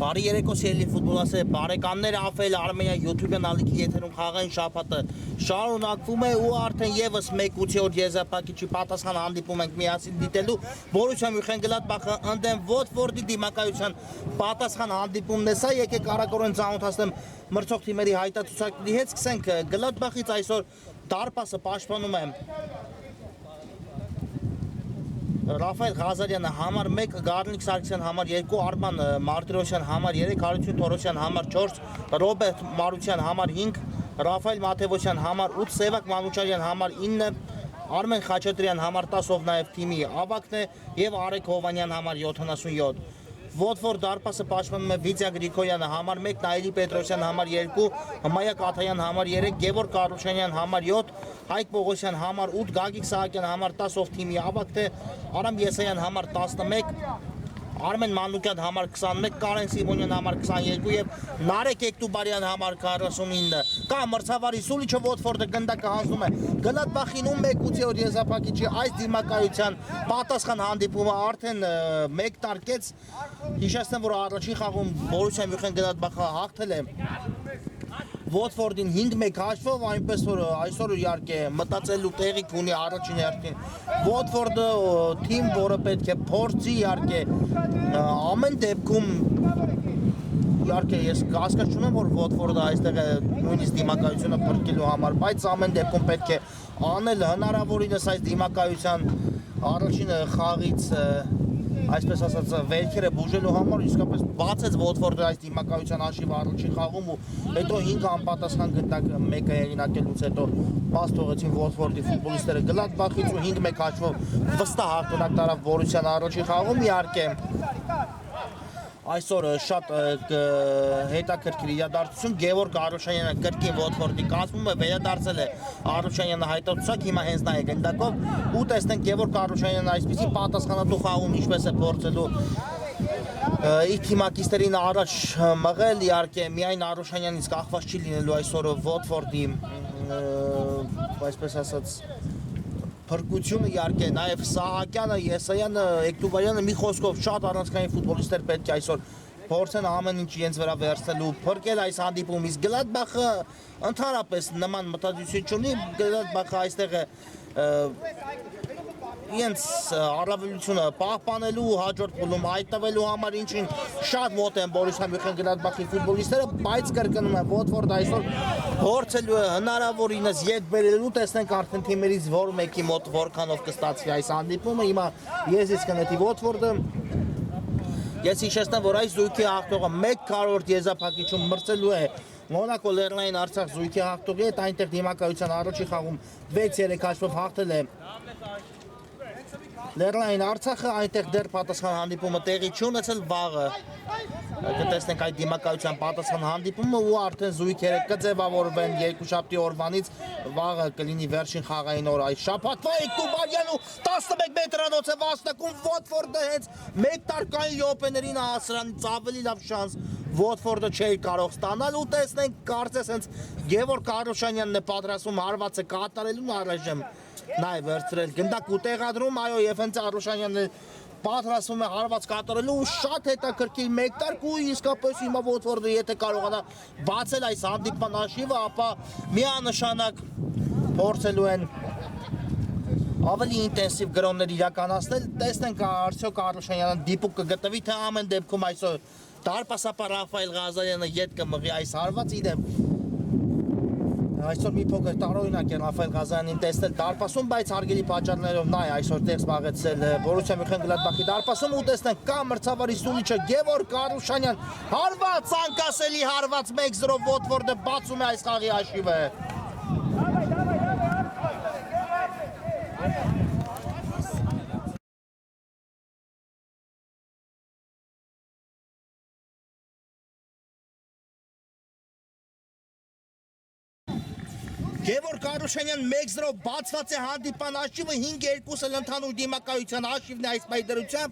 Բարի երեկո սիրելի ֆուտբոլասեր, բարեկամներ Աֆել Արմենիա YouTube-ն ալիքի եթերում խաղային շաբաթը շարունակվում է ու արդեն եւս 1-8 եզրափակիչի պատասխան հանդիպում ենք միասին դիտելու Բորուսիա Մյունխեն-Գլադբախը ընդդեմ Վոտֆորդի դիմակայության պատասխան հանդիպումն է սա, եկեք արագորեն ծանոթացնեմ մրցող թիմերի հայտարարությունների հետ, սկսենք Գլադբախից այսօր դարպասը պաշտպանում է Ռաֆայել Ղազարյանը համար 1, Գառնիկ Սարգսյան համար 2, Արման Մարտիրոսյան համար 3, Հարություն Թորոսյան համար 4, Ռոբերտ Մարության համար 5, Ռաֆայել Մաթևոսյան համար 8, Սևակ Մանուչարյան համար 9, Արմեն Խաչատրյան համար 10, ով նաև թիմի ավագն է, եւ Արեգ Հովանյան համար 77։ Վոտֆորդ դարպասը պաշտպանում է Վիդյա Գրիգորյանը համար 1, Նայելի Պետրոսյան համար 2, Հմայա Կաթայան համար 3, Գևորգ Կարուշանյան համար 7, Հայկ Պողոսյան համար 8, Գագիկ Սահակյան համար 10, ով թիմի ավագն է, Արամ Եսայան համար 11, Արմեն Մանուկյան համար 21, Կարեն Սիմոնյան համար 22 եւ Նարեկ Էկտուբարյան համար 49։ Կա մրցավարի Սուլիչը Վոտֆորդը գնդակը հանձնում է Գլադբախին ու 1-8 եզրափակիչի այս դիմակայության պատասխան հանդիպումը արդեն 1 տարկեց։ Հիշեցնեմ, որ առաջին խաղում Բորուսիա Մյունխեն-Գլադբախը հաղթել է Վոտֆորդին 5-1 հաշվով, այնպես որ այսօր իհարկե մտածելու տեղիք ունի առաջին հերթին Վոտֆորդը թիմ, որը պետք է փորձի իհարկե ամեն դեպքում իհարկե ես կասկած չունեմ, որ Վոտֆորդը այստեղ է նույնիսկ դիմակայությունը փրկելու համար, բայց ամեն դեպքում պետք է անել հնարավորինս այս դիմակայության առաջին խաղից այսպես ասած վերքերը բուժելու համար իսկապես բացեց Վոտֆորդը այս դիմակայության հաշիվը առաջին խաղում ու հետո 5 անպատասխան գնդակ մեկը հեղինակելուց հետո բաց թողեցին Վոտֆորդի ֆուտբոլիստները Գլադբախից ու 5-1 հաշվով վստահ հաղթանակ տարավ Բորուսիան առաջին խաղում իհարկե այսօր շատ հետաքրքիր իրադարձություն Գևորգ Արուշանյանը կրկին Վոտֆորդի կազմում է վերադարձել է Արուշանյանը հայտարարեցակ հիմա հենց նա է գնդակով ու տեսնենք Գևորգ Արուշանյանը այսպեսի պատասխանատու խաղում ինչպես է փորձելու իր թիմակիցներին առաջ մղել իհարկե միայն Արուշանյանից կախված չի լինելու այսօր Վոտֆորդի այսպես ասած փրկությունը իհարկե նաև Սահակյանը, Եսայանը, Էկտուբարյանը մի խոսքով շատ առանցքային ֆուտբոլիստներ պետք է այսօր փորձեն ամեն ինչ իրենց վրա վերցնելու, փրկել այս հանդիպումից։ Գլադբախը ընդհանրապես նման մտածություն չունի, Գլադբախը այստեղ է իրենց առավելությունը պահպանելու հաջորդ փուլում հայտնվելու համար ինչին շատ մոտ են Բորուսիա Մյունխեն-Գլադբախի ֆուտբոլիստերը, բայց կրկնում եմ Վոտֆորդը այսօր փորձելու է հնարավորինս ետ բերելու, տեսնենք արդեն թիմերից որ մեկի մոտ որքանով կստացվի այս հանդիպումը։ Հիմա ես կնետի Վոտֆորդը ես հիշեցնեմ, որ այս զույգի հաղթողը 1/4 եզրափակիչում մրցելու է Մոնակո Լեռնային Արցախ զույգի հաղթողի հետ, այնտեղ դիմակայության առաջին խաղում 6-3 հաշվով հաղթել է Լեռնային Արցախը, այնտեղ դեռ պատասխան հանդիպումը տեղի չունեցել, վաղը կտեսնենք այդ դիմակայության պատասխան հանդիպումը ու արդեն զույգերը կձևավորվեն երկուշաբթի օրվանից, վաղը կլինի վերջին խաղային օր այս շաբաթվա Էկտուբարյան ու 11 մետրանոց է վաստակում Վոտֆորդը հենց 1 տարկային րոպեներին հասրանից ավելի լավ շանս Վոտֆորդը չէր կարող ստանալ ու տեսնենք կարծես հենց Գևորգ Կարուշանյանն է պատրաստվում հարվածը կատարելուն առայժմ նա է վերցրել գնդակ ու տեղադրում, այո, եւ հենց Արուշանյանն պատրաստվում է հարված կատարելու ու շատ հետաքրքիր 1 տարկ ու իսկապես հիմա Վոտֆորդը եթե կարողանա բացել այս հանդիպման հաշիվը, ապա միանշանակ փորձելու են ավելի ինտենսիվ գրոններ իրականացնել, տեսնենք արդյոք Արուշանյանը դիպուկ կգտնվի, թե ամեն դեպքում այսօր դարպասապա Ռաֆայել Ղազարյանը ետ կմղի այս հարված իդեմ Այսօր մի փոքր տարօրինակ է Ռաֆայել Ղազարյանին տեսնել դարպասում, բայց հարգելի պատճառներով նա է այսօր տեղ զբաղեցրել Բորուսիա Մյունխեն-Գլադբախի դարպասում ու տեսնենք կա մրցավարի Սուլիչը Գևորգ Կարուշանյան հարված անկասելի հարված 1-0 Վոտֆորդը բացում է այս խաղի հաշիվը Գևորգ Կարուշանյան 1-0 բացված է հանդիպան հաշիվը 5-2-ը ընդհանուր դիմակայության հաշիվն է այս պայդրությամբ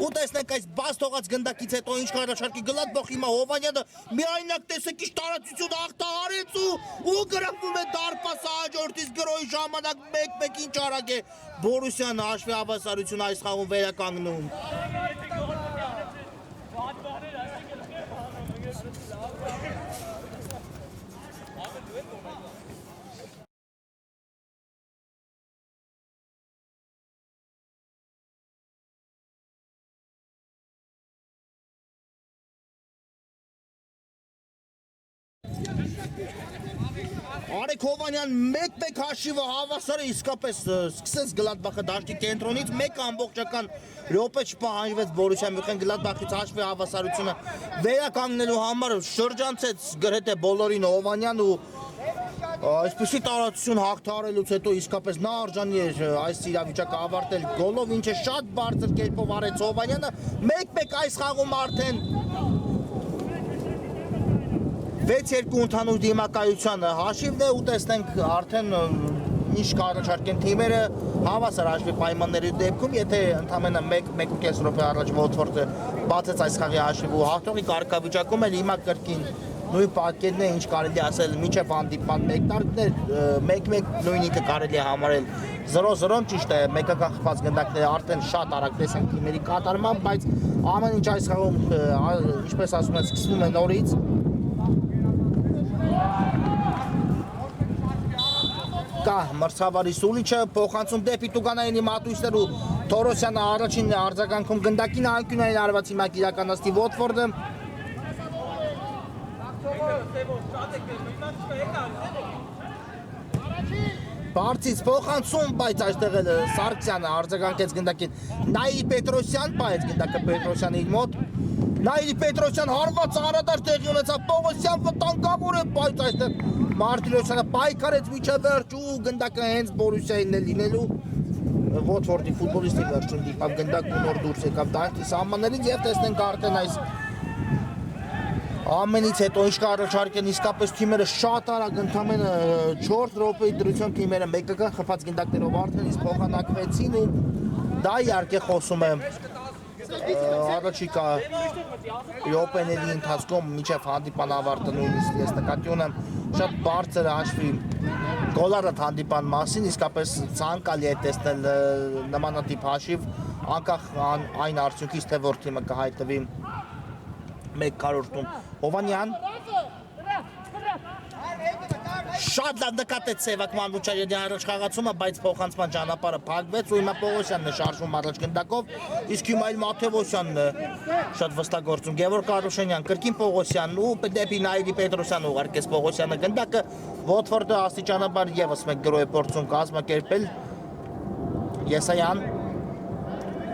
ու տեսնենք այս բաց թողած գնդակից հետո ինչ կարաշարքի Գլադբախ հիմա Հովանյանը միայնակ տեսեք ինչ տարածություն աղտահարեց ու գրավում է դարպասը հաջորդից գրոյի ժամանակ 1-1 ինչ արագ է Բորուսյան հաշվի հավասարություն այս խաղում վերականգնում Արեգ Հովանյան 1-1 հաշիվը հավասարը իսկապես սկսեց Գլադբախը դաշտի կենտրոնից, մեկ ամբողջական րոպե չպահանջվեց Բորուսիա Մյունխեն-Գլադբախից հաշվի հավասարությունը վերականգնելու համար շրջանցեց գրեթե բոլորին Հովանյան ու այսպիսի տարածություն հաղթահարելուց հետո իսկապես նա արժանի էր այս իրավիճակը ավարտել գոլով, ինչը շատ բարձր կերպով արեց Հովանյանը, 1-1 այս խաղում արդեն 6-2 ընդհանուր դիմակայության հաշիվն է ու տեսնենք արդեն ինչ կառաջարկեն թիմերը հավասար հաշվի պայմանների դեպքում, եթե ընդամենը 1-1.5 րոպե առաջ Վոտֆորդը բացեց այս խաղի հաշիվը ու հաղթողի կարգավիճակում էլ հիմա կրկին նույն պատկերն է, ինչ կարելի ասել մինչև հանդիպման մեկնարկներ 1-1 նույն ինքը կարելի է համարել 0-0 ճիշտ է, մեկական խփած գնդակները արդեն շատ արագ տեսանք թիմերի կատարման, բայց ամեն ինչ այս խաղում ինչպես ասում են սկսվում է նորից կա մրցավարի Սուլիչը փոխանցում դեպի Տուգանայինի մատույցներ ու Թորոսյանը առաջին արձագանքում գնդակին անկյունային արված հիմա իրականացնի Վոտֆորդը Բարձից փոխանցում, բայց այստեղ էլ Սարգսյանը արձագանքեց գնդակին Նաիլի Պետրոսյան, բայց գնդակը Պետրոսյանի մոտ Նաիլի Պետրոսյան հարված անդրադարձ տեղի ունեցավ Պողոսյան վտանգավոր է, բայց այստեղ Մարտիրոսյանը պայքարեց մինչև վերջ ու գնդակը հենց Բորուսիային է լինելու Վոտֆորդի ֆուտբոլիստի վերջում դիպավ գնդակ ու նոր դուրս եկավ դաշտի սահմաններից եւ տեսնենք արդեն այս ամենից հետո ինչ կառաջարկեն իսկապես թիմերը շատ արագ ընդամենը 4 րոպեի դրությամբ թիմերը մեկական խփած գնդակներով արդեն իսկ փոխանակվեցին ու դա իհարկե խոսում է առաջիկա րոպեների ընթացքում մինչև հանդիպան ավարտը նույնիսկ ես նկատի ունեմ շատ բարձր հաշվի գոլառատ հանդիպան մասին իսկապես ցանկալի է տեսնել նմանատիպ հաշիվ անկախ այն արդյունքից թե որ թիմը կհայտնվի մեկ կարորդում Հովանյան շատ լավ նկատեց Սևակ Մանուչարյանի առաջ խաղացումը, բայց փոխանցման ճանապարհը փակվեց ու հիմա Պողոսյանն է շարժվում առաջ գնդակով, իսկ հիմա այլ Մաթևոսյանն է շատ վստահ գործում Գևորգ Կարոշենյան, կրկին Պողոսյանն ու դեպի Նաիլի Պետրոսյանը ուղարկեց Պողոսյանը գնդակը, Վոտֆորդը աստիճանաբար եւս մեկ գրոհ է փորձում կազմակերպել Եսայան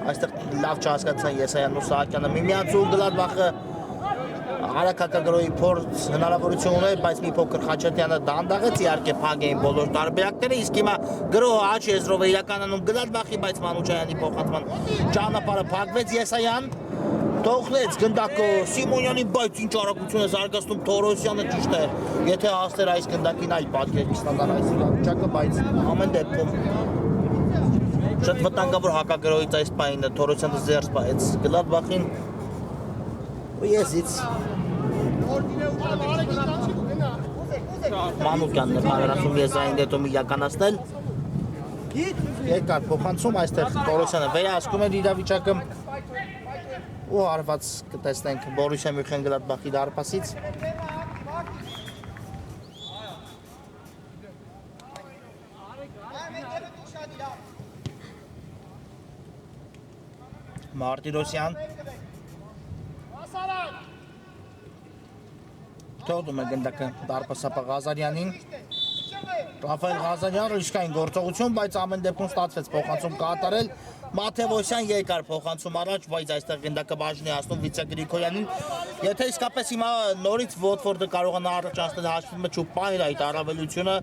այստեղ լավ չհասկացան Եսայանն ու Սահակյանը միմյանց ու Գլադբախը Արաքակագրոյի փորձ հնարավորություն ուներ, բայց մի փոքր Խաչատյանը դանդաղեց իհարկե փակ էին բոլոր տարբերակները, իսկ հիմա գրոհը աչ եզրով է իրականանում Գլադբախի, բայց Մանուչարյանի փոխանցման ճանապարհը փակվեց Եսայան թողնեց գնդակը Սիմոնյանի, բայց ինչ արագություն է զարգացնում Թորոսյանը ճիշտ է, եթե հասներ այս գնդակին այլ պատկեր կստանար այս իրավիճակը, բայց ամեն դեպքում շատ վտանգավոր հակագրոյից այս պահին Թորոսյանը զերծ պահեց Գլադբախին Եզից Մանուկյանն է հարարացում Եզային դետում իրականացնել երկար փոխանցում այստեղ Թորոսյանը վերահսկում էր իրավիճակը ու հարված կտեսնենք Բորուսիա Մյունխեն-Գլադբախի դարպասից Մարտիրոսյան Թողնում է գնդակը դարպասապա Ղազարյանին Ռաֆայել Ղազարյանը ռիսկային գործողություն, բայց ամեն դեպքում ստացվեց փոխանցում կատարել Մաթևոսյան երկար փոխանցում առաջ, բայց այստեղ գնդակը բաժնի հասնում Վիցե Գրիգորյանին Եթե իսկապես հիմա նորից Վոտֆորդը կարողանա առաջացնել հաշվի մեջ ու պահել այդ առավելությունը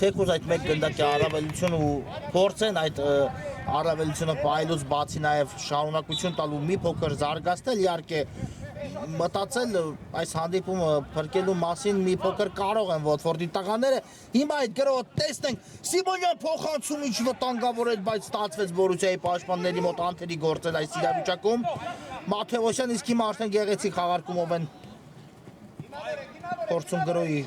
թեկուզ այդ մեկ գնդակի առավելություն ու փորձեն այդ առավելությունը պահելուց բացի նաև շարունակություն տալու մի փոքր զարգացնել իհարկե մտածել այս հանդիպումը փրկելու մասին մի փոքր կարող են Վոտֆորդի տղաները հիմա այդ գրոհը տեսնենք Սիմոնյան փոխանցում ինչ վտանգավոր էր բայց ստացվեց Բորուսիայի պաշտպանների մոտ անթերի գործել այս իրավիճակում Մաթևոսյան իսկ հիմա արդեն գեղեցիկ խաղարկումով են փորձում գրոհի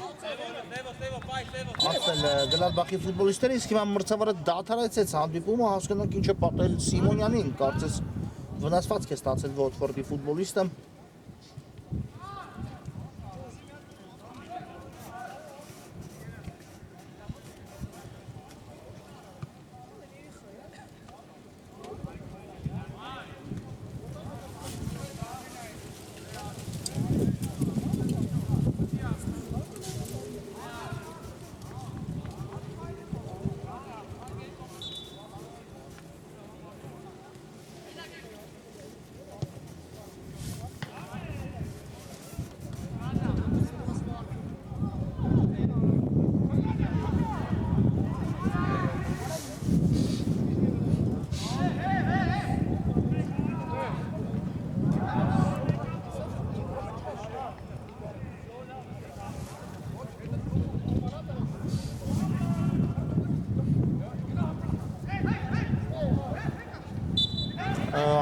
ասել Գլադբախի ֆուտբոլիստները իսկ հիմա մրցավարը դադարեցեց հանդիպումը հասկանանք ինչ է պատել Սիմոնյանին կարծես վնասվածք է ստացել Վոտֆորդի ֆուտբոլիստը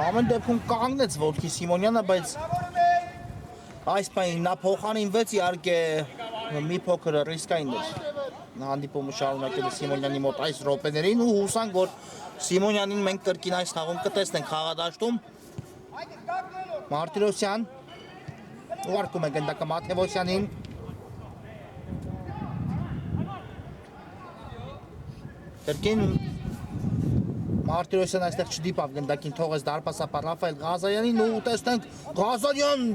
Ամեն դեպքում կանգնեց ոտքի Սիմոնյանը, բայց այս պայն նա փոխանինվեց, իհարկե մի փոքր ռիսկային էր հանդիպումը շարունակել Սիմոնյանի մոտ այս րոպեներին ու հուսանք, որ Սիմոնյանին մենք կրկին այս խաղում կտեսնենք խաղադաշտում։ Մարտիրոսյան ուղարկում է գնդակը Մաթևոսյանին։ Կրկին Մարտիրոսյան այստեղ չդիպավ գնդակին, թողեց դարպասապար Ռաֆայել Ղազարյանին ու տեսնենք Ղազարյան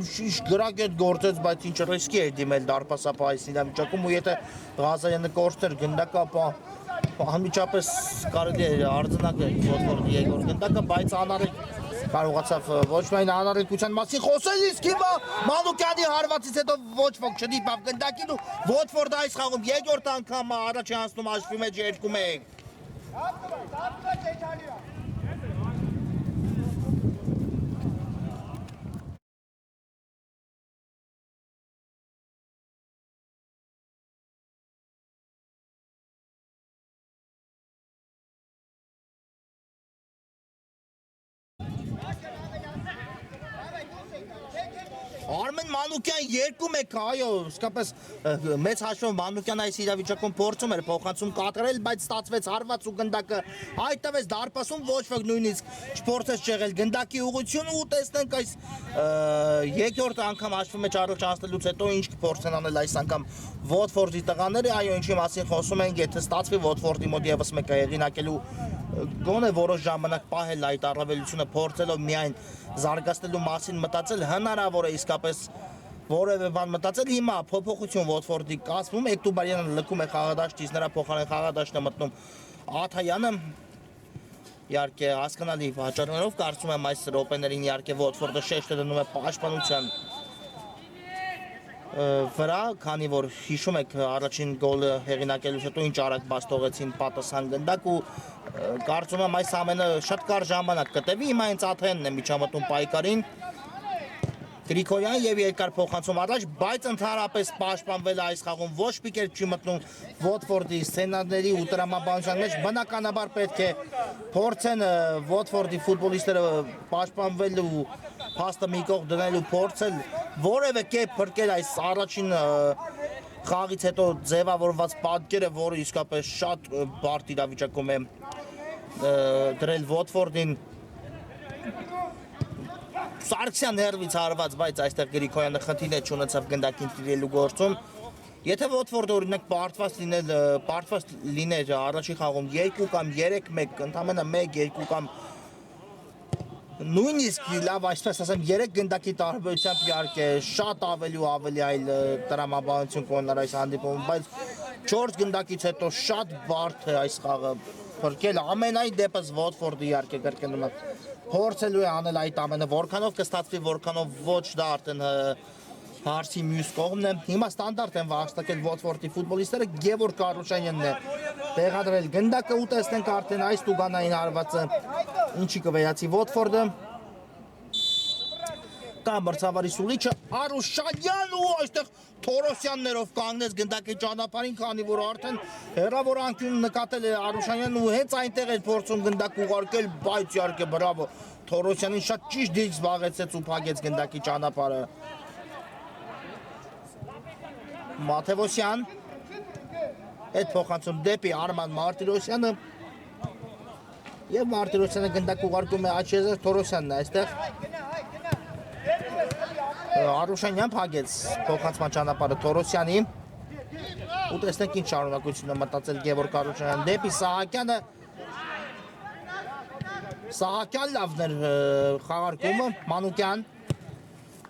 գրագետ գործեց, բայց ինչ ռիսկի էր դիմել դարպասապա այս իրավիճակում ու եթե Ղազարյանը կորցներ գնդակը, ապա անմիջապես կարելի էր արձանագրել ոտվորդի երկրորդ գնդակը, բայց անառիկ կարողացավ ոչ միայն անառիկության մասին խոսել, իսկ հիմա Մանուկյանի հարվածից հետո ոչ ոք չդիպավ գնդակին ու Ոտվորդը այս խաղում երկրորդ անգամ առաջ է անցնում հաշվի մեջ 2-1։ Արմեն Մանուկյան 2-1, այո, իսկապես մեծ հաշվով Մանուկյան այս իրավիճակում փորձում էր փոխանցում կատարել, բայց ստացվեց հարված ու գնդակը հայտնվեց դարպասում, ոչ ոք նույնիսկ չփորձեց չեղել գնդակի ուղղությունը ու տեսնենք այս երկրորդ անգամ հաշվի մեջ առաջ անցնելուց հետո ինչ կփորձեն անել այս անգամ Ոտվորդի տղաները, այո, ինչի մասին խոսում ենք, եթե ստացվի Ոտվորդի մոտ եւս մեկը հեղինակելու գոնե որոշ ժամանակ պահել այդ առավելությունը փորձելով միայն զարգացնելու մասին մտածել հնարավոր է իսկապես որևէ բան մտածել հիմա փոփոխություն Ոտվորդի կազմում Էկտուբարյանը լքում է խաղադաշտից նրա փոխարեն խաղադաշտը մտնում Աթայանը իհարկե հասկանալի վաճառներով կարծում եմ այս րոպեներին իհարկե Ոտվորդը շեշտը դնում է պաշտպանության վրա, քանի որ հիշում եք առաջին գոլը հեղինակելուց հետո ինչ արագ բաց թողեցին պատասխան գնդակ ու կարծում եմ այս ամենը շատ կարճ ժամանակ կտևի, հիմա հենց Աթայանն է միջամտում պայքարին Գրիգորյան եւ երկար փոխանցում առաջ, բայց ընդհանրապես պաշտպանվել է այս խաղում ոչ մի կերպ չի մտնում Ոտվորդի սցենարների ու տրամաբանության մեջ, բնականաբար պետք է փորձեն Ոտվորդի ֆուտբոլիստները պաշտպանվել ու փաստը մի կողմ դնելու փորձել որևէ կերպ փրկել այս առաջին խաղից հետո ձևավորված պատկերը, որը իսկապես շատ բարդ իրավիճակում է դրել Ոտվորդին Սարգսյան հերվից հարված, բայց այստեղ Գրիգորյանը խնդիրներ չունեցավ գնդակին տիրելու գործում։ Եթե Ոտվորդը օրինակ պարտված լիներ առաջի խաղում 2 կամ 3-1, ընդամենը 1-2 կամ նույնիսկ լավ այսպես ասեմ 3 գնդակի տարբերությամբ իհարկե շատ ավելի ու ավելի այլ տրամաբանություն կունենար այս հանդիպումը, բայց 4 գնդակից հետո շատ բարդ է այս խաղը փրկել ամենայն դեպս Ոտվորդը իհարկե կրկնում եմ փորձելու է անել այդ ամենը որքանով կստացվի, որքանով ոչ դա արդեն հարցի մյուս կողմն է։ Հիմա ստանդարտ են վաստակել Ոտվորդի ֆուտբոլիստները, Գևորգ Կարուշանյանն է տեղադրել գնդակը ու տեսնենք արդեն այս տուգանային հարվածը ինչի կվերացի Ոտվորդը կա մրցավարի սուլիչը Արուշանյան ու այստեղ Թորոսյաններով կանգնեց գնդակի ճանապարհին, քանի որ արդեն հերավոր անկյուն նկատել է Արուշանյանն ու հենց այնտեղ էր փորձում գնդակ ուղարկել, բայց իհարկե բրավո Թորոսյանին շատ ճիշտ դիրք զբաղեցրեց ու փակեց գնդակի ճանապարհը Մաթևոսյան այդ փոխանցում դեպի Արման Մարտիրոսյանը եւ Մարտիրոսյանը գնդակ ուղարկում է Աչեզար Թորոսյանն այստեղ Արուշանյան փակեց փոխանցման ճանապարհը Թորոսյանի ու տեսնենք ինչ շարունակություն է մտածել Գևորգ Արուշանյան դեպի Սահակյանը Սահակյան լավն էր խաղարկումը Մանուկյան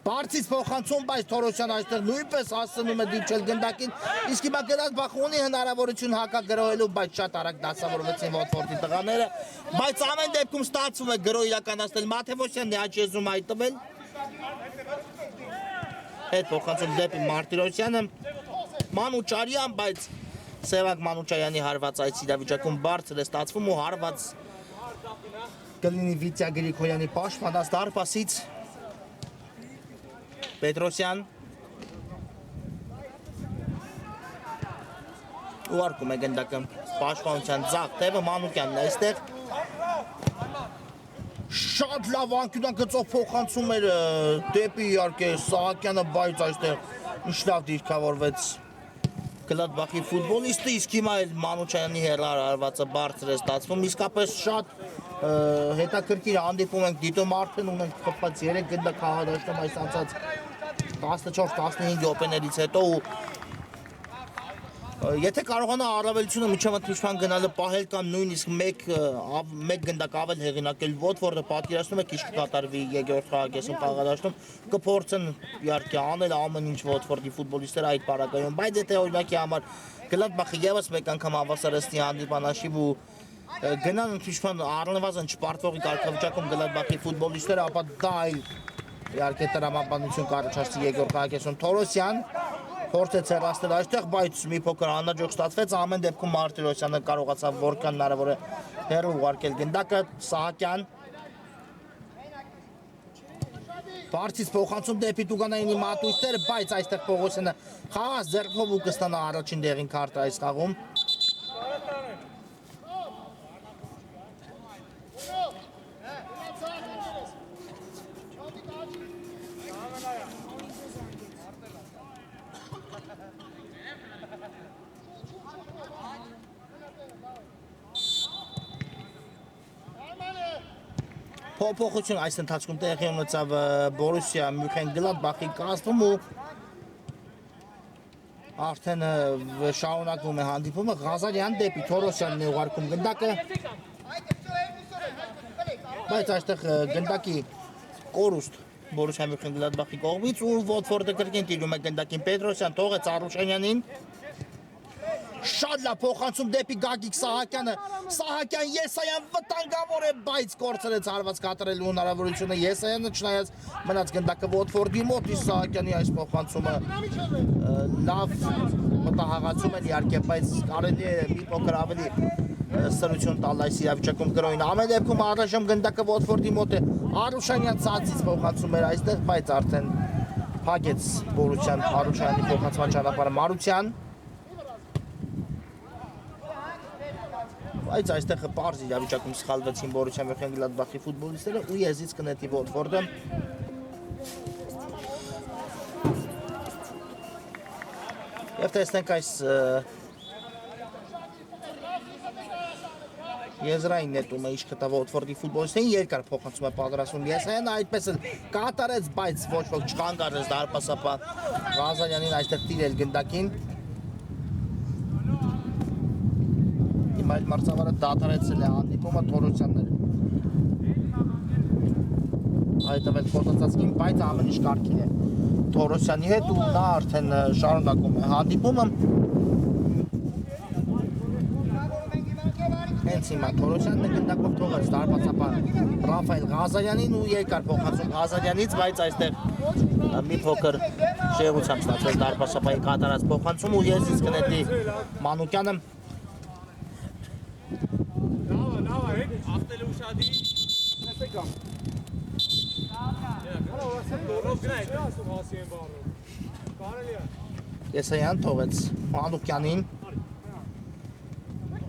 Բարձից փոխանցում, բայց Թորոսյանը այստեղ նույնպես հասցնում է դիպչել գնդակին, իսկ հիմա գնաց Բախումյանի հնարավորություն հակագրոհելու, բայց շատ արագ դասավորվեցին Ոտվորդի տղաները, բայց ամեն դեպքում ստացվում է գրոհ իրականացնել Մաթևոսյանն է աչեզում հայտնվել։ Հետ փոխանցում դեպի Մարտիրոսյանը, Մանուչարյան, բայց Սևակ Մանուչարյանի հարված այս իրավիճակում բարձր է ստացվում ու հարված կլինի Վիտյա Գրիգորյանի պաշտպանած դարպասից Պետրոսյան ուղարկում է գնդակը պաշտպանության ձախ թևը Մանուկյանն է այստեղ Շատ լավ անկյունան գծով փոխանցում էր դեպի իհարկե Սահակյանը, բայց այստեղ ինչ լավ դիրքավորվեց Գլադբախի ֆուտբոլիստը, իսկ հիմա էլ Մանուչյանի հեռարարվածը բարձր է ստացվում, իսկապես շատ հետաքրքիր հանդիպում ենք դիտում, արդեն ունենք խփած 3 գնդակ խաղադաշտում այս անցած 14-15 րոպեներից հետո ու եթե կարողանա առավելությունը միջամտության գնալը պահել կամ նույնիսկ մեկ գնդակ ավել հեղինակել Ոթֆորդը պատկերացնում եք ինչ կկատարվի երկրորդ խաղակեսում խաղադաշտում կփորձեն իհարկե անել ամեն ինչ Ոթֆորդի ֆուտբոլիստները այդ պարագայում, բայց եթե օրինակի համար Գլադբախը եւս մեկ անգամ հավասարեցնի հանդիպանաշիվ ու գնան ընդմիջման առնվազն չպարտվողի կարգավիճակում Գլադբախի ֆուտբոլիստները, ապա դա այլ իհարկե տրամաբանություն կառաջացնի երկրորդ խաղակեսում Թորոսյան փորձեց հեռացնել այստեղ, բայց մի փոքր անհաջող ստացվեց, ամեն դեպքում Մարտիրոսյանը կարողացավ որքան հնարավոր է հեռու ուղարկել գնդակը, Սահակյան բարձից փոխանցում դեպի Տուգանայինի մատույցները, բայց այստեղ Պողոսյանը խաղաց ձեռքով ու կստանա առաջին դեղին քարտը այս խաղում Փոփոխություն այս ընթացքում տեղի ունեցավ Բորուսիա Մյունխեն-Գլադբախի կազմում ու արդեն շարունակվում է հանդիպումը Ղազարյան դեպի Թորոսյանն է ուղարկում գնդակը բայց այստեղ գնդակի կորուստ Բորուսիա Մյունխեն-Գլադբախի կողմից ու Ոթֆորդը կրկին տիրում է գնդակին Պետրոսյան թողեց Արուշանյանին Շատ լավ փոխանցում դեպի Գագիկ Սահակյանը, Սահակյան Եսայան վտանգավոր է, բայց կորցրեց հարված կատարելու հնարավորությունը Եսայանը չնայած մնաց գնդակը Ոթֆորդի մոտ, իսկ Սահակյանի այս փոխանցումը լավ մտահղացում են իհարկե, բայց կարելի է մի փոքր ավելի սրություն տալ այս իրավիճակում կրոյին։ Ամեն դեպքում առայժմ գնդակը Ոթֆորդի մոտ է, Արուշանյան ցածից փոխանցում էր այստեղ, բայց արդեն փակեց Բորուսյան Արուշյանի փոխանցման ճանապարհը Մարության Այս այստեղ պարզ իրավիճակում սխալվեցին Բորուսիա Մյունխեն-Գլադբախի ֆուտբոլիստները ու եզից կնետի Ոթֆորդը Եվ տեսնենք այս եզրային նետումը ինչ կտա Ոթֆորդի ֆուտբոլիստին երկար փոխանցում է պատրաստում Եսայանը այդպես էլ կատարեց, բայց ոչ ոք չխանգարեց դարպասապա Ղազարյանին այստեղ տիրել գնդակին Այլ մարզավարը դադարեցել է հանդիպումը Թորոսյանները հայտվել փոխանցածին, բայց ամեն ինչ կարգին է Թորոսյանի հետ ու նա արդեն շարունակում է հանդիպումը հենց հիմա Թորոսյանն է գնդակով թողեց դարպասապա Ռաֆայել Ղազարյանին ու երկար փոխանցում Ղազարյանից, բայց այստեղ մի փոքր շեղությամբ ստացվեց դարպասապայի կատարած փոխանցում ու եզից կնետի Մանուկյանը After Lushadi, Եսայան թողեց Մանուկյանին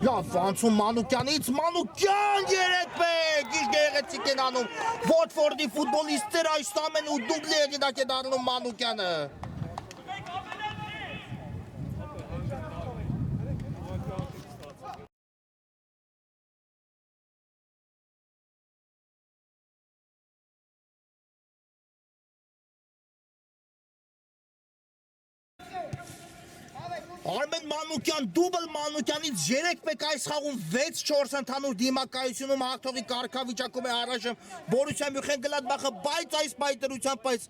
Լավ անցում Մանուկյանից Մանուկյան 3-1 Ինչ գեղեցիկ են անում Ոթֆորդի ֆուտբոլիստները այս ամեն ու դուբլի հեղինակ է դառնում Մանուկյանը Արմեն Մանուկյան, դուբլ Մանուկյանից 3-1 այս խաղում 6-4 ընդհանուր դիմակայությունում հաղթողի կարգավիճակում է առայժմ Բորուսիա Մյունխեն-Գլադբախը, բայց այս պայծառությամբ այս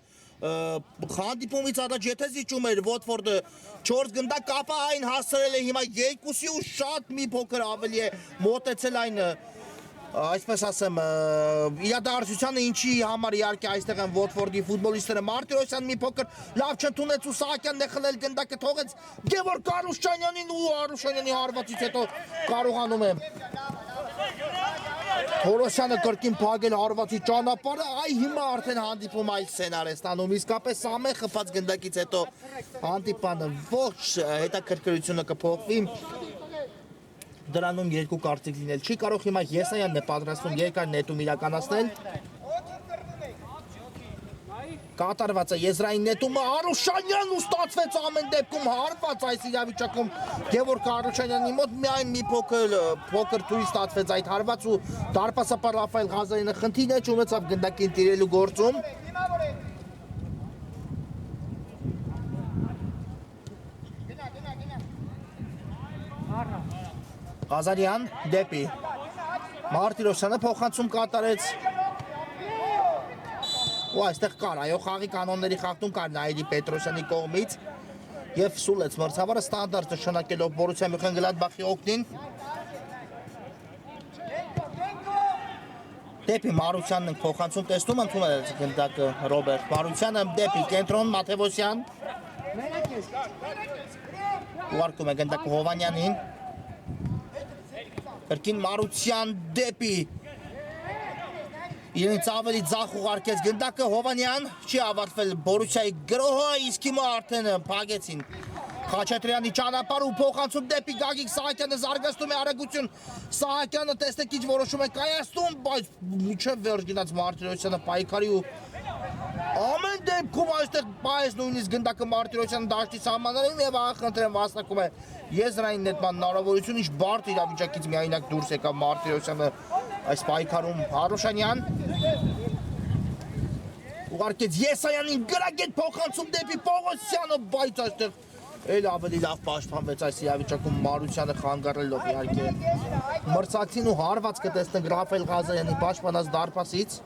հանդիպումից առաջ եթե զիջում էր Ոթֆորդը 4 գնդակ, ապա այն հասցրել է հիմա 2-ի ու շատ մի փոքր ավելի է մոտեցել այն այսպես ասեմ, իրադարձությանը ինչի համար իհարկե այստեղ են Ոթֆորդի ֆուտբոլիստները Մարտիրոսյան մի փոքր լավ չընդունեց ու Սահակյանն է խլել գնդակը թողեց Գևորգ Արուշանյանին ու Արուշանյանի հարվածից հետո կարողանում է Թորոսյանը կրկին փակել հարվածի ճանապարհը, այ հիմա արդեն հանդիպում այլ սցենար է ստանում, իսկապես ամեն խփած գնդակից հետո հանդիպանը ողջ հետաքրքրությունը կփոխվի Դրանում երկու կարծիք լինել չի կարող հիմա Եսայանն է պատրաստվում երկար նետում իրականացնել կատարված է եզրային նետումը Արուշանյանն ու ստացվեց ամեն դեպքում հարված այս իրավիճակում Գևորգ Արուշանյանի մոտ միայն մի փոքր թույլ ստացվեց այդ հարված ու դարպասապար Ռաֆայել Ղազարյանը խնդիրներ չունեցավ գնդակին տիրելու գործում Ղազարյան դեպի Մարտիրոսյանը փոխանցում կատարեց ու այստեղ կար, այո, խաղի կանոնների խախտում կար Նաիրի Պետրոսյանի կողմից եւ սուլեց մրցավարը ստանդարտ նշանակելով Բորուսիա Մյունխենգլադբախի օգնին դեպի Մարուսյանն ենք փոխանցում տեսնում ընդունել գնդակը Ռոբերտ Մարուսյանը դեպի կենտրոն Մաթևոսյան ուղարկում է գնդակը Հովանյանին Կրկին Մարուսյան դեպի Իրենց ավելի ձախ ուղարկեց գնդակը Հովանյան չի ավարտվել Բորուսիայի գրոհը իսկ հիմա արդեն փակեցին Խաչատրյանի ճանապարհ ու փոխանցում դեպի Գագիկ Սահակյանը զարգացնում է արագություն Սահակյանը տեսնեք ինչ որոշում է կայացնում բայց միջև վերջ գնաց Մարտիրոսյանը պայքարի ու ամեն դեպքում այստեղ պայես նույնիսկ գնդակը Մարտիրոսյանը դաշտի սահմաններում եւ ախնդրեմ վաստակում է եզրային նետման հնարավորություն ինչ բարդ իրավիճակից միայնակ դուրս եկավ Մարտիրոսյանը այս պայքարում Արուշանյան ուղարկեց Եսայանին գրագետ փոխանցում դեպի Պողոսյանը բայց այստեղ էլ ավելի լավ պաշտպանվեց այս իրավիճակում Մարուսյանը խանգարելով իհարկե մրցակցին ու հարված կտեսնենք Ռաֆայել Ղազարյանի պաշտպանած դարպասից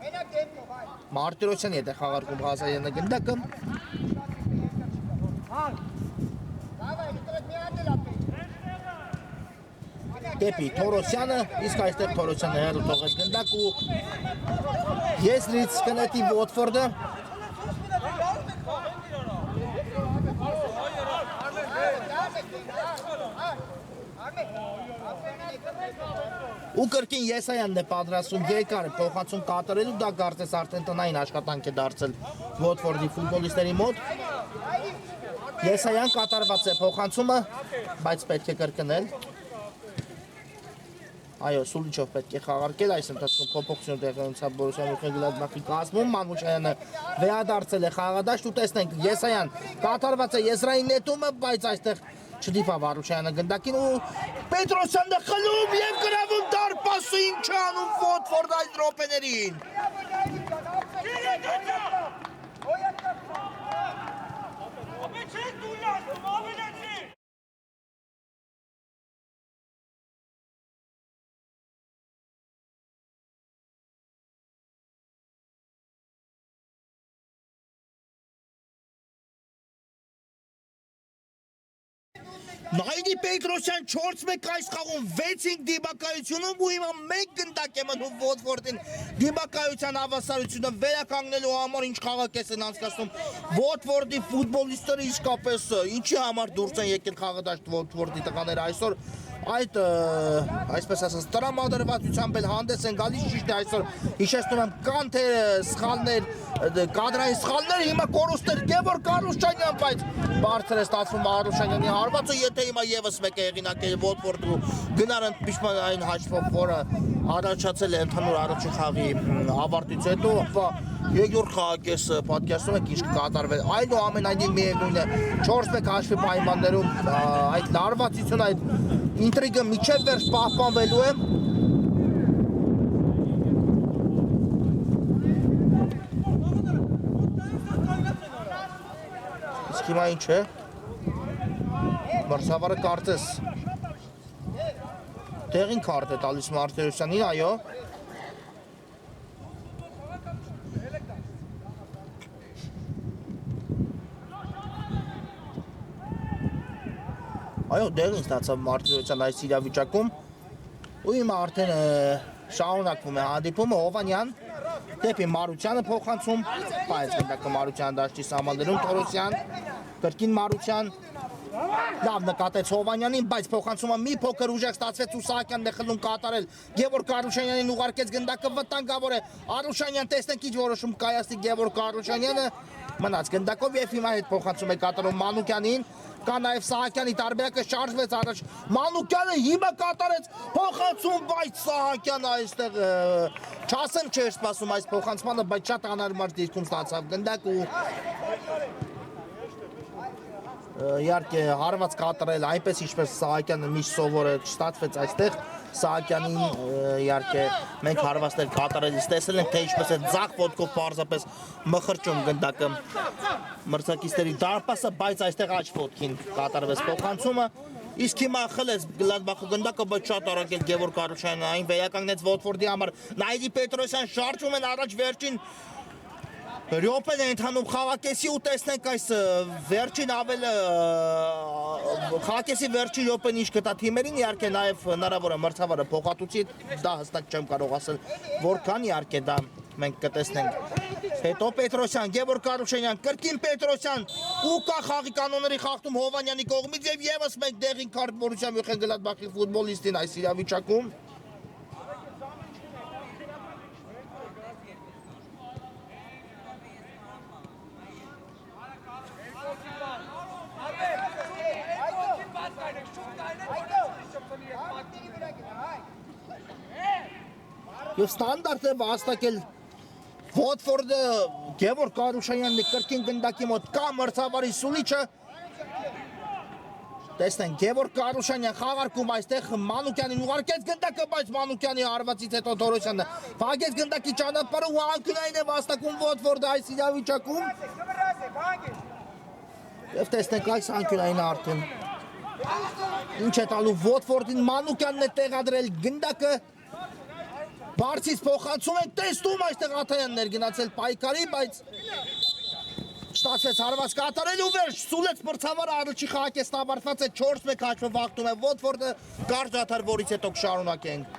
Մարտիրոսյանի հետ է խաղարկում Ղազարյանը գնդակը Դեպի Թորոսյանը, իսկ այստեղ Թորոսյանը հեռու թողեց գնդակ ու եզրից կնետի Ոթֆորդը ու կրկին Եսայանն է պատրաստում երկար փոխանցում կատարելու դա կարծես արդեն տնային աշխատանք է դարձել Ոթֆորդի ֆուտբոլիստերի մոտ Եսայան կատարված է փոխանցումը բայց պետք է կրկնել Այո, Սուլիչով պետք է խաղարկել այս ընթացքում փոփոխություն տեղի ունեցավ Բորուսիա Մյունխենգլադբախի կազմում Մանուշյանը վերադարձել է խաղադաշտ ու տեսնենք Եսայան կատարված է եզրային նետումը, բայց այստեղ չդիպավ Արուշյանը գնդակին ու Պետրոսյանն է խլում եւ գրավում դարպասը ինչ է անում Ոթֆորդ այս րոպեներին Նայդի Պետրոսյան 4-1 այս խաղում 6-5 դիմակայությունում ու հիմա 1 գնդակ է մնում Ոթֆորդին դիմակայության հավասարությունը վերականգնելու համար ինչ խաղակես են անցկացնում Ոթֆորդի ֆուտբոլիստները իսկապես ինչի համար դուրս են եկել խաղադաշտ Ոթֆորդի տղաները այսօր այդ այսպես ասած տրամադրվածությամբ էլ հանդես են գալիս ճիշտ է այսօր հիշեցնում եմ կանթեր սխալներ կադրային սխալներ հիմա կորուստներ Գևորգ Արուշանյան բայց բարձր է ստացվում Արուշանյանի հարվածը եթե հիմա եւս մեկ է եղինակել Ոթֆորդը գնար ընդմիջման հաշվով որը առաջացել է ընդհանուր առաջին խաղի ավարտից հետո երկրորդ խաղակեսը պատկերացնում եք ինչ կկատարվել այնուամենայնիվ միևնույն է 4-1 հաշվի պայմաններում այդ լարվածությունը այդ ինտրիգը միջև վերջ պահպանվելու է իսկ հիմա ինչ է մրցավարը կարծես տեղին քարտ է տալիս Մարտիրոսյանին այո Այո, դեղին ստացավ Մարտիրոսյան այս իրավիճակում ու հիմա արդեն շարունակվում է հանդիպումը Հովանյան դեպի Մարությանը փոխանցում բայց գնդակը Մարությանը դաշտի սահմաններում Թորոսյան կրկին Մարության լավ նկատեց Հովանյանին բայց փոխանցումը մի փոքր ուժեղ ստացվեց ու Սահակյանն է խլում կատարել Գևորգ Արուշանյանին ուղարկեց գնդակը վտանգավոր է Արուշանյան տեսնենք ինչ որոշում կայացնի Գևորգ Արուշանյանը մնաց գնդակով եւ հիմա հետ փոխանցում է կատարում Մանուկյանին, կա նաեւ Սահակյանի տարբերակը շարժվեց առաջ, Մանուկյանը հիմա կատարեց փոխանցում, բայց Սահակյանը այստեղ չասեմ չէր սպասում այս փոխանցմանը, բայց շատ անհարմար դիրքում ստացավ գնդակ ու իհարկե հարված կատարել այնպես ինչպես Սահակյանը միշտ սովորը չստացվեց այստեղ Սահակյանին իհարկե մենք հարվածներ կատարելիս տեսել ենք թե ինչպես է ձախ ոտքով պարզապես մխրճում գնդակը մրցակիցների դարպասը բայց այստեղ աջ ոտքին կատարվեց փոխանցումը իսկ հիմա խլեց Գլադբախը գնդակը բայց շատ արագ էլ Գևորգ Կարուշյանն այն վերականգնեց Վոտֆորդի համար Նայիրի Պետրոսյան շարժում են առաջ վերջին Ռյոպեն է ընդհանում խաղակեսի ու տեսնենք այս վերջին ավելը խաղակեսի վերջի Ռյոպեն ինչ գտա թիմերին իհարկե նաև հնարավոր է մրցավարը փոխհատուցի դա հստակ չեմ կարող ասել որքան իհարկե դա մենք կտեսնենք հետո Պետրոսյան Գևորգ Կարուշյանյան կրկին Պետրոսյան ու կա խաղի կանոնների խախտում Հովանյանի կողմից եւ եւս մենք դեղին քարտ Բորուսիա Մյունխեն-Գլադբախի ֆուտբոլիստին այս իրավիճակում Եվ ստանդարտ է վաստակել Վոտֆորդը Գևորգ Կարուշյանյանը կրկին գնդակի մոտ կա մրցավարի սուլիչը տեսնենք Գևորգ Կարուշյանյան խաղարկում այստեղ Մանուկյանին ուղարկեց գնդակը բայց Մանուկյանի հարվածից հետո Թորոսյանը փակեց գնդակի ճանապարհը ու անկյունային է վաստակում Վոտֆորդը այս իրավիճակում Եվ տեսնենք այս անկյունայինը արդեն ինչ է տալու Վոտֆորդին Մանուկյանն է տեղադրել գնդակը Բարձից փոխանցում են տեսնում այստեղ Աթայանն էր գնացել պայքարի, բայց ստացվեց հարված կատարել ու վերջ սուլեց մրցավարը առաջի խաղակեսն ավարտված է 4-1 հաշվով վաղտում է Վոտֆորդը կարճ դադար որից հետո կշարունակենք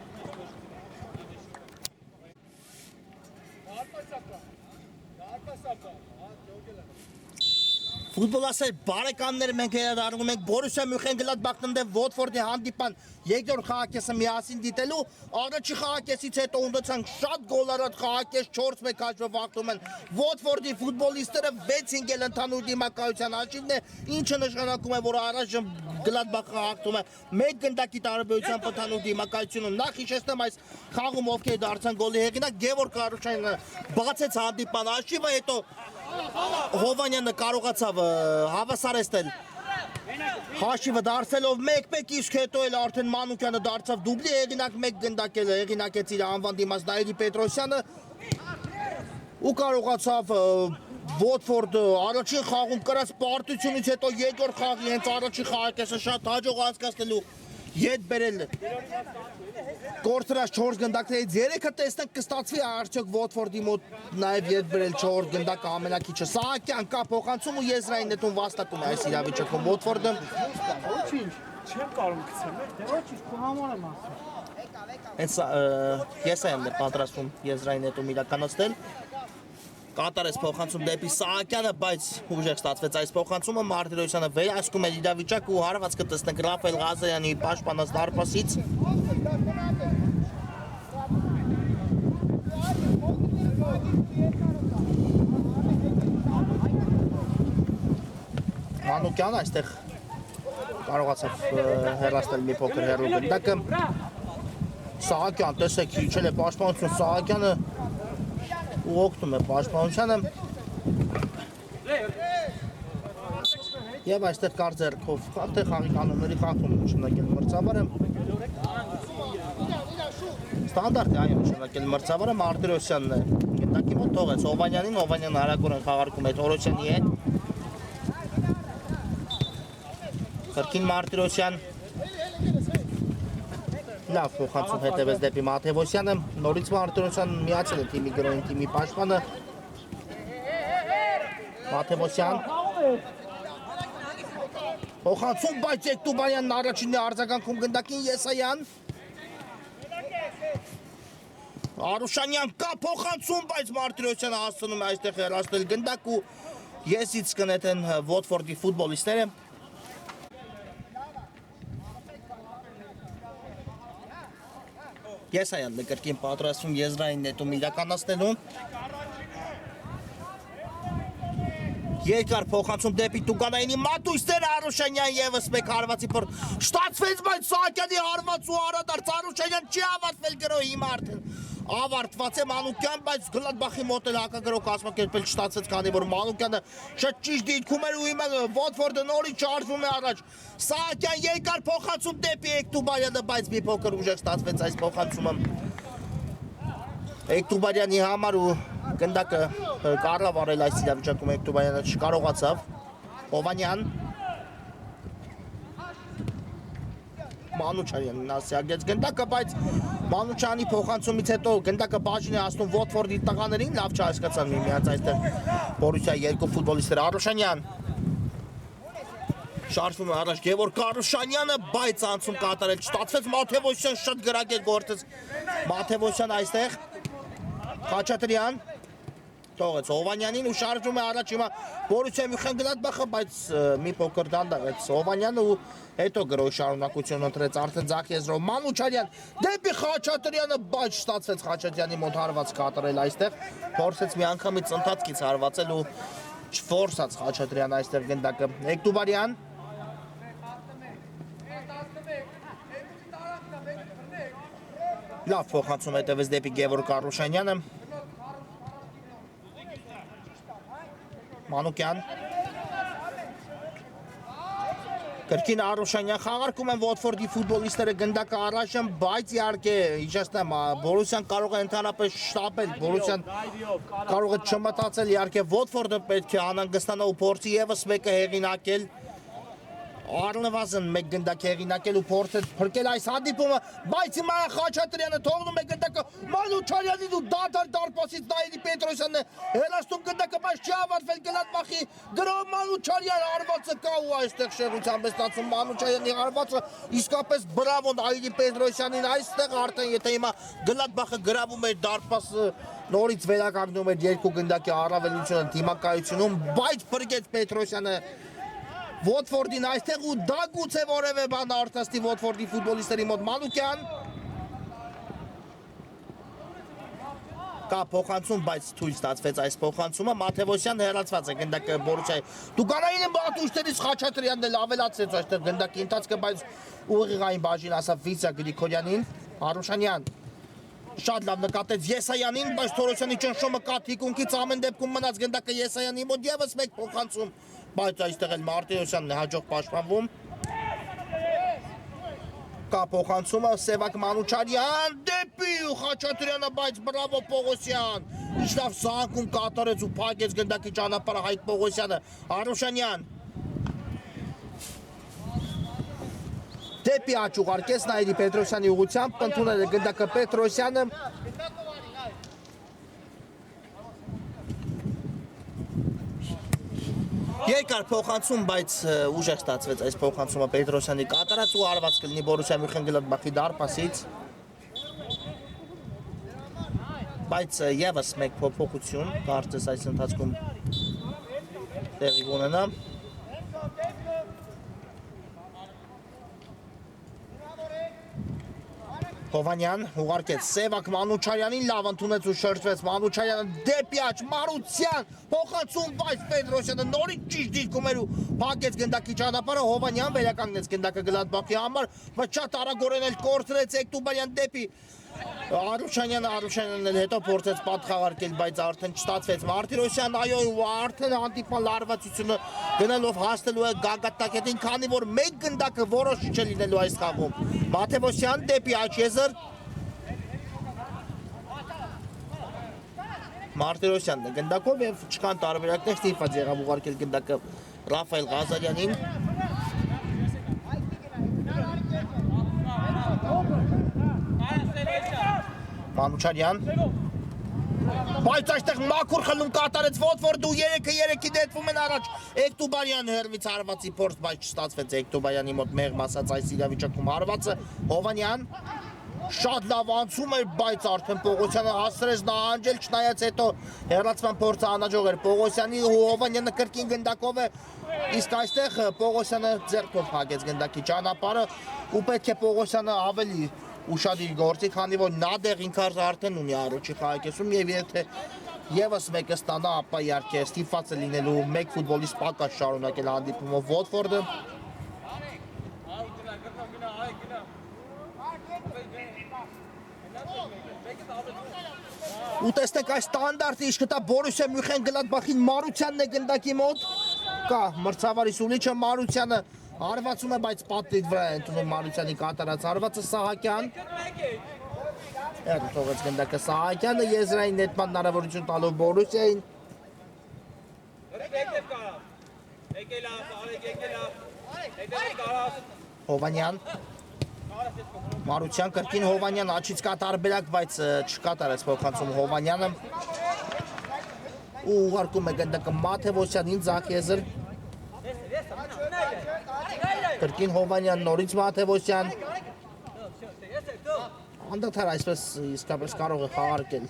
Ֆուտբոլասեր բարեկամներ մենք հրադառնում ենք Բորուսիա Մյունխեն-Գլադբախն ընդդեմ Վոտֆորդի հանդիպան երկրորդ խաղակեսը միասին դիտելու առաջի խաղակեսից հետո ունեցանք շատ գոլարատ խաղակես 4-1 հաշվով վաղտում են Վոտֆորդի ֆուտբոլիստները 6-5 էլ ընդհանուր դիմակայության հաշիվն է ինչը նշանակում է որ առայժմ Գլադբախը հաղթում է մեկ գնդակի տարբերությամբ ընդհանուր դիմակայությունը նախ հիշեցնեմ այս խաղում ովքեր դարձան գոլի հեղինակ Գևորգ Կարուշյանը բացեց հանդիպան հաշիվը հետո Հովանյանը կարողացավ հավասարեցնել հաշիվը դարձելով 1-1 իսկ հետո էլ արդեն Մանուկյանը դարձավ դուբլի հեղինակ 1 գնդակել հեղինակեց իր անվան դիմաց Նայիրի Պետրոսյանը ու կարողացավ Վոտֆորդը առաջին խաղում կրած պարտությունից հետո երկրորդ խաղի հենց առաջի խաղակեսը շատ հաջող անցկացնելու ետ բերել կորցրած 4 գնդակներից 3-ը տեսնենք կստացվի արդյոք Վոտֆորդի մոտ նաև ետ բերել 4 գնդակը ամենակիչը Սահակյան կա փոխանցում ու եզրային նետում վաստակում է այս իրավիճակում Վոտֆորդը Ոչինչ չեմ կարող գցել ոչինչ քո համար եմ ասում Հենց ես եմ պատրաստվում եզրային նետում իրականացնել Կատարեց փոխանցում դեպի Սահակյանը, բայց ուժեղ ստացվեց այս փոխանցումը Մարտիրոսյանը վերահսկում է իրավիճակը ու հարված կտեսնենք Ռաֆայել Ղազարյանի պաշտպանած դարպասից Մանուկյանը այստեղ կարողացավ հեռացնել մի փոքր հեռու գնդակը Սահակյան տեսեք իջել է պաշտպանություն Սահակյանը ու օգնում է պաշտպանությանը եւ այստեղ կար ձեռքով թե խաղի կանոնների խախտում նշանակել մրցավարը ստանդարտ է այո նշանակել մրցավարը Մարտիրոսյանն է գնդակի մոտ թողեց Հովանյանին Հովանյանը հարակորեն խաղարկում է Թորոսյանի հետ Կրկին Մարտիրոսյան լավ փոխանցում հետևեց դեպի Մաթևոսյանը նորից Մարտիրոսյան միացել է թիմի գրոյին թիմի պաշտպանը Մաթևոսյան փոխանցում բայց Էկտուբարյանն առաջինն է արձագանքում գնդակին Եսայան Արուշանյան կա փոխանցում բայց Մարտիրոսյանը հասցնում է այստեղ հեռացնել գնդակ ու եսից կնետեն Վոտֆորդի ֆուտբոլիստները Եսայանն է կրկին պատրաստվում եզրային նետում իրականացնելու Երկար փոխանցում դեպի Տուգանայինի Մատույցներ Արուշանյան եւս մեկ հարվածի փոր ստացվեց բայց Սահակյանի հարված ու արադարձ Արուշանյան չի ավարտվել գրոհի հիմա արդեն ավարտված է Մանուկյան բայց Գլադբախի մոտ էլ հակագրող կազմակերպել չստացվեց քանի որ Մանուկյանը շատ ճիշտ դիտքում էր ու հիմա Վոտֆորդը նորից չարժվում է առաջ Սահակյան երկար փոխանցում դեպի Էկտուբարյանը բայց մի փոքր ուժեղ ստացվեց այս փոխանցումը Էկտուբարյանի համար ու գնդակը կարավ արել այս իրավիճակում Էկտուբարյանը չկարողացավ Հովանյան Մանուչյանն ասիագեց գնդակը բայց Մանուչյանի փոխանցումից հետո գնդակը բաժին է հասնում Վոտֆորդի տղաներին լավ չհասկացան միմյանց այստեղ Բորուսիա երկու ֆուտբոլիստներ Արուշանյան շարժվում է առաջ Գևորգ Արուշանյանը բայց անցում կատարել չստացվեց Մաթևոսյան շատ գրագ է գործեց Մաթևոսյան այստեղ Խաչատրյան թողեց Հովանյանին ու շարժվում է առաջ հիմա Բորուսիա Մյունխեն-Գլադբախը բայց մի փոքր դանդաղեց Հովանյանը ու հետո գրոհի շարունակություն ընտրեց արդեն ձախ եզրով Մանուչարյան դեպի Խաչատրյանը բայց ստացվեց Խաչատրյանի մոտ հարված կատարել այստեղ փորձեց մի անգամից ընթացքից հարվածել ու չֆորսած Խաչատրյանը այստեղ գնդակը Էկտուբարյան լավ փոխանցում հետևից դեպի Գևորգ Արուշանյանը Մանուկյան Կրկին Արուշանյան խաղարկում են Վոտֆորդի ֆուտբոլիստները գնդակը առաջ են բայց իհարկե իջեցնեմ Բորուսիան կարող է ընդհանրապես շտապել Բորուսիան կարող է չմտածել իհարկե Վոտֆորդը պետք է անհանգստանա ու փորձի եւս մեկը հեղինակել Առնվազն մեկ գնդակ հեղինակել ու փորձել փրկել այս հանդիպումը, բայց հիմա Խաչատրյանը թողնում է գնդակը Մանուչարյանին ու դադար դարպասից Նայիրի Պետրոսյանն է հելաստում գնդակը, բայց չի ավարտվել Գլադբախի գրոհ Մանուչարյան հարվածը կա ու այստեղ շեղությամբ է ստացվում Մանուչարյանի հարվածը, իսկապես բրավո Նայիրի Պետրոսյանին այստեղ արդեն եթե հիմա Գլադբախը գրավում էր դարպասը նորից վերականգնում էր երկու գնդակի առավելությունը դիմակայությունում, բայց փրկեց Պետրոսյանը Վոտֆորդին այստեղ ու դա գուցե որևէ բան արտասթի Վոտֆորդի ֆուտբոլիստերի մոտ Մանուկյան կա փոխանցում, բայց թույլ ստացվեց այս փոխանցումը Մաթևոսյան հեռացված է գնդակը Բորուսիայի Տուգանայինը Մատուշներից Խաչատրյանն էլ ավելացրեց այստեղ գնդակի ընթացքը, բայց ուղիղային բաժին ասավ Վիսա Գրիգորյանին Արուշանյան շատ լավ նկատեց Եսայանին, բայց Թորոսյանի ճնշումը կա թիկունքից ամեն դեպքում մնաց գնդակը Եսայանի մոտ եւս մեկ փոխանցում բայց այստեղ էլ Մարտիրոսյանն է հաջող պաշտպանվում կա փոխանցումը Սևակ Մանուչարյան դեպի Խաչատրյանը բայց բրավո Պողոսյան ինչ լավ զանգում կատարեց ու փակեց գնդակի ճանապարհը Հայկ Պողոսյանը Արուշանյան դեպի աճ ուղարկեց Նայիրի Պետրոսյանի ուղղությամբ ընդունել է գնդակը Պետրոսյանը Երկար փոխանցում, բայց ուժեղ ստացվեց այս փոխանցումը Պետրոսյանի կատարած ու արված կլինի Բորուսիա Մյունխեն-Գլադբախի դարպասից բայց եւս մեկ փոփոխություն կարծես այս ընթացքում տեղի կունենա Հովանյան ուղարկեց Սևակ Մանուչարյանին լավ ընդունեց ու շրջվեց Մանուչարյանը դեպի աճ Մարուցյան փոխանցում բայց Պետրոսյանը նորից ճիշտ դիրքում էր ու փակեց գնդակի ճանապարհը Հովանյան վերականգնեց գնդակը Գլադբախի համար բայց շատ արագորեն էլ կորցրեց Էկտուբարյան դեպի Արուշանյանն էլ հետո փորձեց պատխաղարկել բայց արդեն չստացվեց Մարտիրոսյան այո ու արդեն հանդիպման լարվածությունը գնալով հասնելու է գագաթնակետին քանի որ մեկ գնդակը որոշ չէ լինելու այս խաղում Մաթևոսյան դեպի Աչեզր Մարտիրոսյանն է գնդակով եւ չկան տարբերակներ ստիպված եղավ ուղարկել գնդակը Ռաֆայել Ղազարյանին Մանուչարյան Բայց այստեղ մաքուր խլում կատարեց Վոտֆորդը ու 3-3-ի դեպքում են առաջ Էկտուբարյան հերվից հարվածի փորձ, բայց չստացվեց Էկտուբարյանի մոտ մեղմ ասած այս իրավիճակում հարվածը Հովանյան շատ լավ անցում էր, բայց արդեն Պողոսյանը հասցրեց նահանջել, չնայած հետո հեռացման փորձը անհաջող էր Պողոսյանի ու Հովանյանը կրկին գնդակով է, իսկ այստեղ Պողոսյանը ձեռքով փակեց գնդակի ճանապարհը ու պետք է Պողոսյանը ավելի ուշադիր գործի, քանի որ նա դեղ ինքարը արդեն ունի առաջի խաղակեսում եւ եթե Եվս մեկը ստանա, ապա իհարկե ստիպված է լինելու մեկ ֆուտբոլիստ պակաս շարունակել հանդիպումը Վոտֆորդը։ Ու տեսնեք այս ստանդարտը իշ կտա Բորուսիա Մյունխեն-Գլադբախին Մարությանն է գնդակի մոտ։ Կա մրցավարի սուլիչը Մարությանը հարվածում է, բայց պատվի վրա է ընդունում Մարությանի կատարած հարվածը Սահակյան։ Այդ թողեց գնդակը Սահակյանը եզրային նետման հնարավորություն տալով Բորուսիային։ Հովանյան Մարության կրկին Հովանյան աչից կա տարբերակ, բայց չկատարեց փոխանցում Հովանյանը։ Ու ուղարկում է գնդակը Մաթևոսյանին Ձախեզր։ Կրկին Հովանյան նորից Մաթևոսյան։ Անդադար այսպես իսկապես կարող է խաղարկել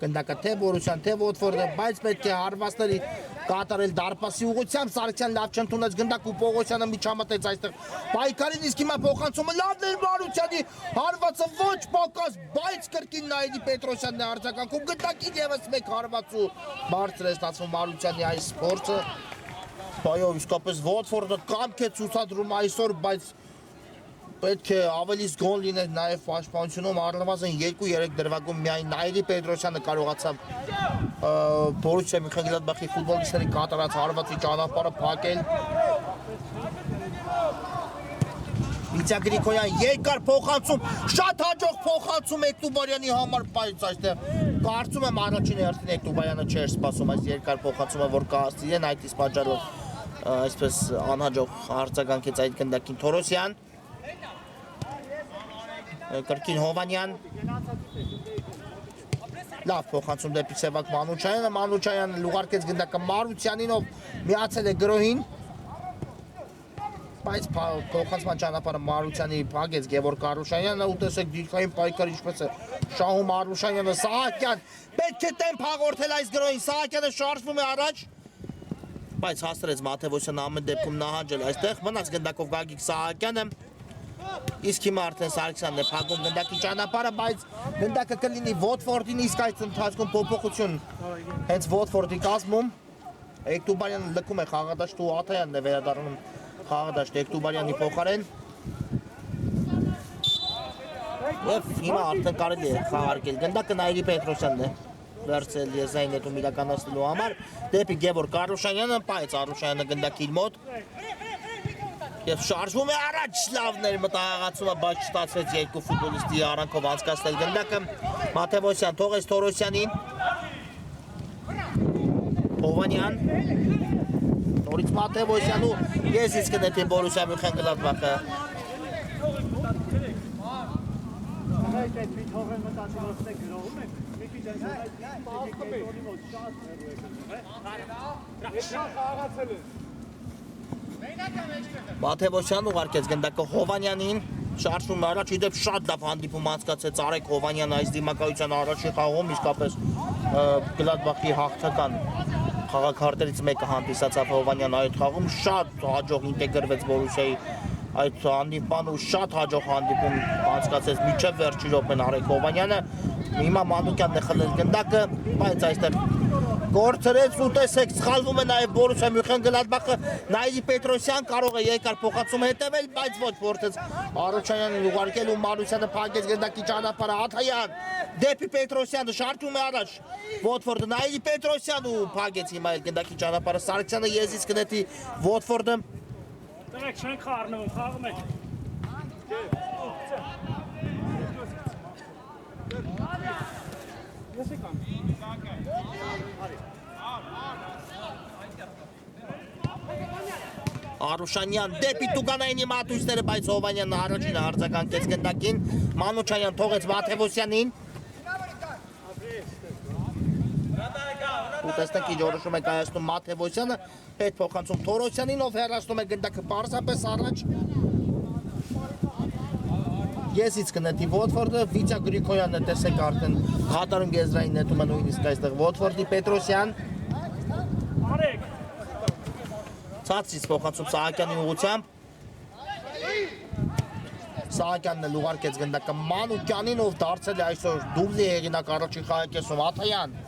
գնդակը թե Բորուսյան, թե Վոտֆորդը, բայց պետք է հարվածների կատարել դարպասի ուղղությամբ։ Սարգսյան լավ չընդունեց գնդակ ու Պողոսյանը միջամտեց այստեղ պայքարին, իսկ հիմա փոխանցումը լավն էր Մարությանի հարվածը ոչ պակաս, բայց կրկին Նայիրի Պետրոսյանն է արձագանքում գնդակին եւս մեկ հարված ու բարձր է ստացվում Մարությանի այս փորձը։ Բայով իսկապես Վոտֆորդը կամք է ցուցադրում այսօր, բայց պետք է ավելի զգոն լիներ նաև պաշտպանությունում, առնվազն 2-3 դրվագում միայն Նայիրի Պետրոսյանը կարողացավ Բորուսիա Մյունխեն-Գլադբախի ֆուտբոլիստների կատարած հարվածի ճանապարհը փակել։ Վիտյա Գրիգորյան երկար փոխանցում, շատ հաջող փոխանցում Էկտուբարյանի համար, բայց այստեղ կարծում եմ առաջին հերթին Էկտուբարյանը չէր սպասում այս երկար փոխանցումը, որ կհասցնեն այդ իսկ պատճառով այսպես անհաջող արձագանքեց այդ գնդակին Թորոսյան։ Կրկին Հովանյան լավ փոխանցում դեպի Սևակ Մանուչյանը, Մանուչյանը ուղարկեց գնդակը Մարությանին, ով միացել է գրոհին, բայց փոխանցման ճանապարհը Մարությանի փակեց Գևորգ Արուշանյանը, ու տեսեք դիրքային պայքար ինչպես է շահում Արուշանյանը, Սահակյան պետք է տեմպ հաղորդել այս գրոհին, Սահակյանը շարժվում է առաջ, բայց հաստրեց Մաթևոսյանը ամեն դեպքում նահանջել այստեղ, մնաց գնդակով Գագիկ Սահակյանը, իսկ հիմա արդեն Սարգսյանն է փակում գնդակի ճանապարհը, բայց գնդակը կլինի Վոտֆորդին, իսկ այս ընթացքում փոփոխություն հենց Վոտֆորդի կազմում Էկտուբարյանը լքում է խաղադաշտ ու Աթայանն է վերադառնում խաղադաշտ Էկտուբարյանի փոխարեն։ Եվ հիմա արդեն կարելի է խաղարկել գնդակը Նայիրի Պետրոսյանն է վերցել եզային նետում իրականացնելու համար դեպի Գևորգ Արուշանյանը, բայց Արուշանյանը գնդակի մոտ եւ շարժվում է առաջ, լավն էր մտահղացումը, բայց չստացվեց երկու ֆուտբոլիստի արանքով անցկացնել գնդակը։ Մաթևոսյան թողեց Թորոսյանին։ Հովանյան նորից Մաթևոսյան ու եզից կնետի Բորուսիա Մյունխեն-Գլադբախը։ Մաթևոսյան ուղարկեց գնդակը Հովանյանին, շարժվում առաջ, իդեպ շատ լավ հանդիպում անցկացեց Արեգ Հովանյանը այս դիմակայության առաջի խաղում, իսկապես Գլադբախի հաղթական խաղաքարտերից մեկը հանդիսացավ Հովանյանը այդ խաղում, շատ հաջող ինտեգրվեց Բորուսիայի այդ հանդիպան ու շատ հաջող հանդիպում անցկացեց մինչև վերջի րոպեն Արեգ Հովանյանը, հիմա Մանուկյանն է խլել գնդակը, բայց այստեղ գործրեց ու տեսեք սխալվում է նաև Բորուսիա Մյունխեն-Գլադբախը, Նայիրի Պետրոսյան կարող է երկար փոխանցում հետևել, բայց ոչ փորձեց Արուշանյանին ուղարկել ու Մարությանը փակեց գնդակի ճանապարհը, Աթայան դեպի Պետրոսյանը շարժվում է առաջ, Վոտֆորդը Նայիրի Պետրոսյան ու փակեց հիմա էլ գնդակի ճանապարհը, Սարգսյանը եզից կնետի Վոտֆորդը։ Դրանք չեն խառնվում, խաղում եք։ Արուշանյան դեպի Տուգանայինի մատույցները, բայց Հովանյանն առաջինը արձագանքեց գնդակին, Մանուչյան թողեց Մաթևոսյանին։ Ու տեսնեք ինչ որոշում է կայացնում Մաթևոսյանը, հետ փոխանցում Թորոսյանին, ով հեռացնում է գնդակը պարզապես առաջ։ Եզից կնետի Վոտֆորդը, Վիտյա Գրիգորյանն է տեսեք արդեն կատարում եզրային նետումը նույնիսկ այստեղ Վոտֆորդի Պետրոսյան։ Արեգ Ցածից փոխանցում Սահակյանի ուղղությամբ։ Սահակյանն էլ ուղարկեց գնդակը Մանուկյանին, ով դարձել է այսօր դուբլի հեղինակ առաջին խաղակեսում Աթայան։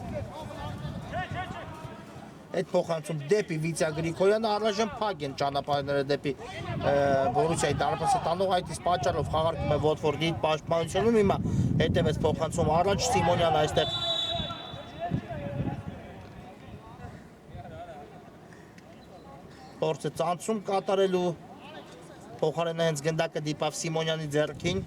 Այդ փոխանցում դեպի Վիցա Գրիգորյանը առայժմ փակ են ճանապարհները դեպի Բորուսիայի դարպասը տանող այդ իսկ պատճառով խաղարկում է Ոթֆորդի պաշտպանությունում հիմա հետևեց փոխանցում առաջ Սիմոնյանը այստեղ փորձը ծանցում կատարելու փոխարենը հենց գնդակը դիպավ Սիմոնյանի ձեռքին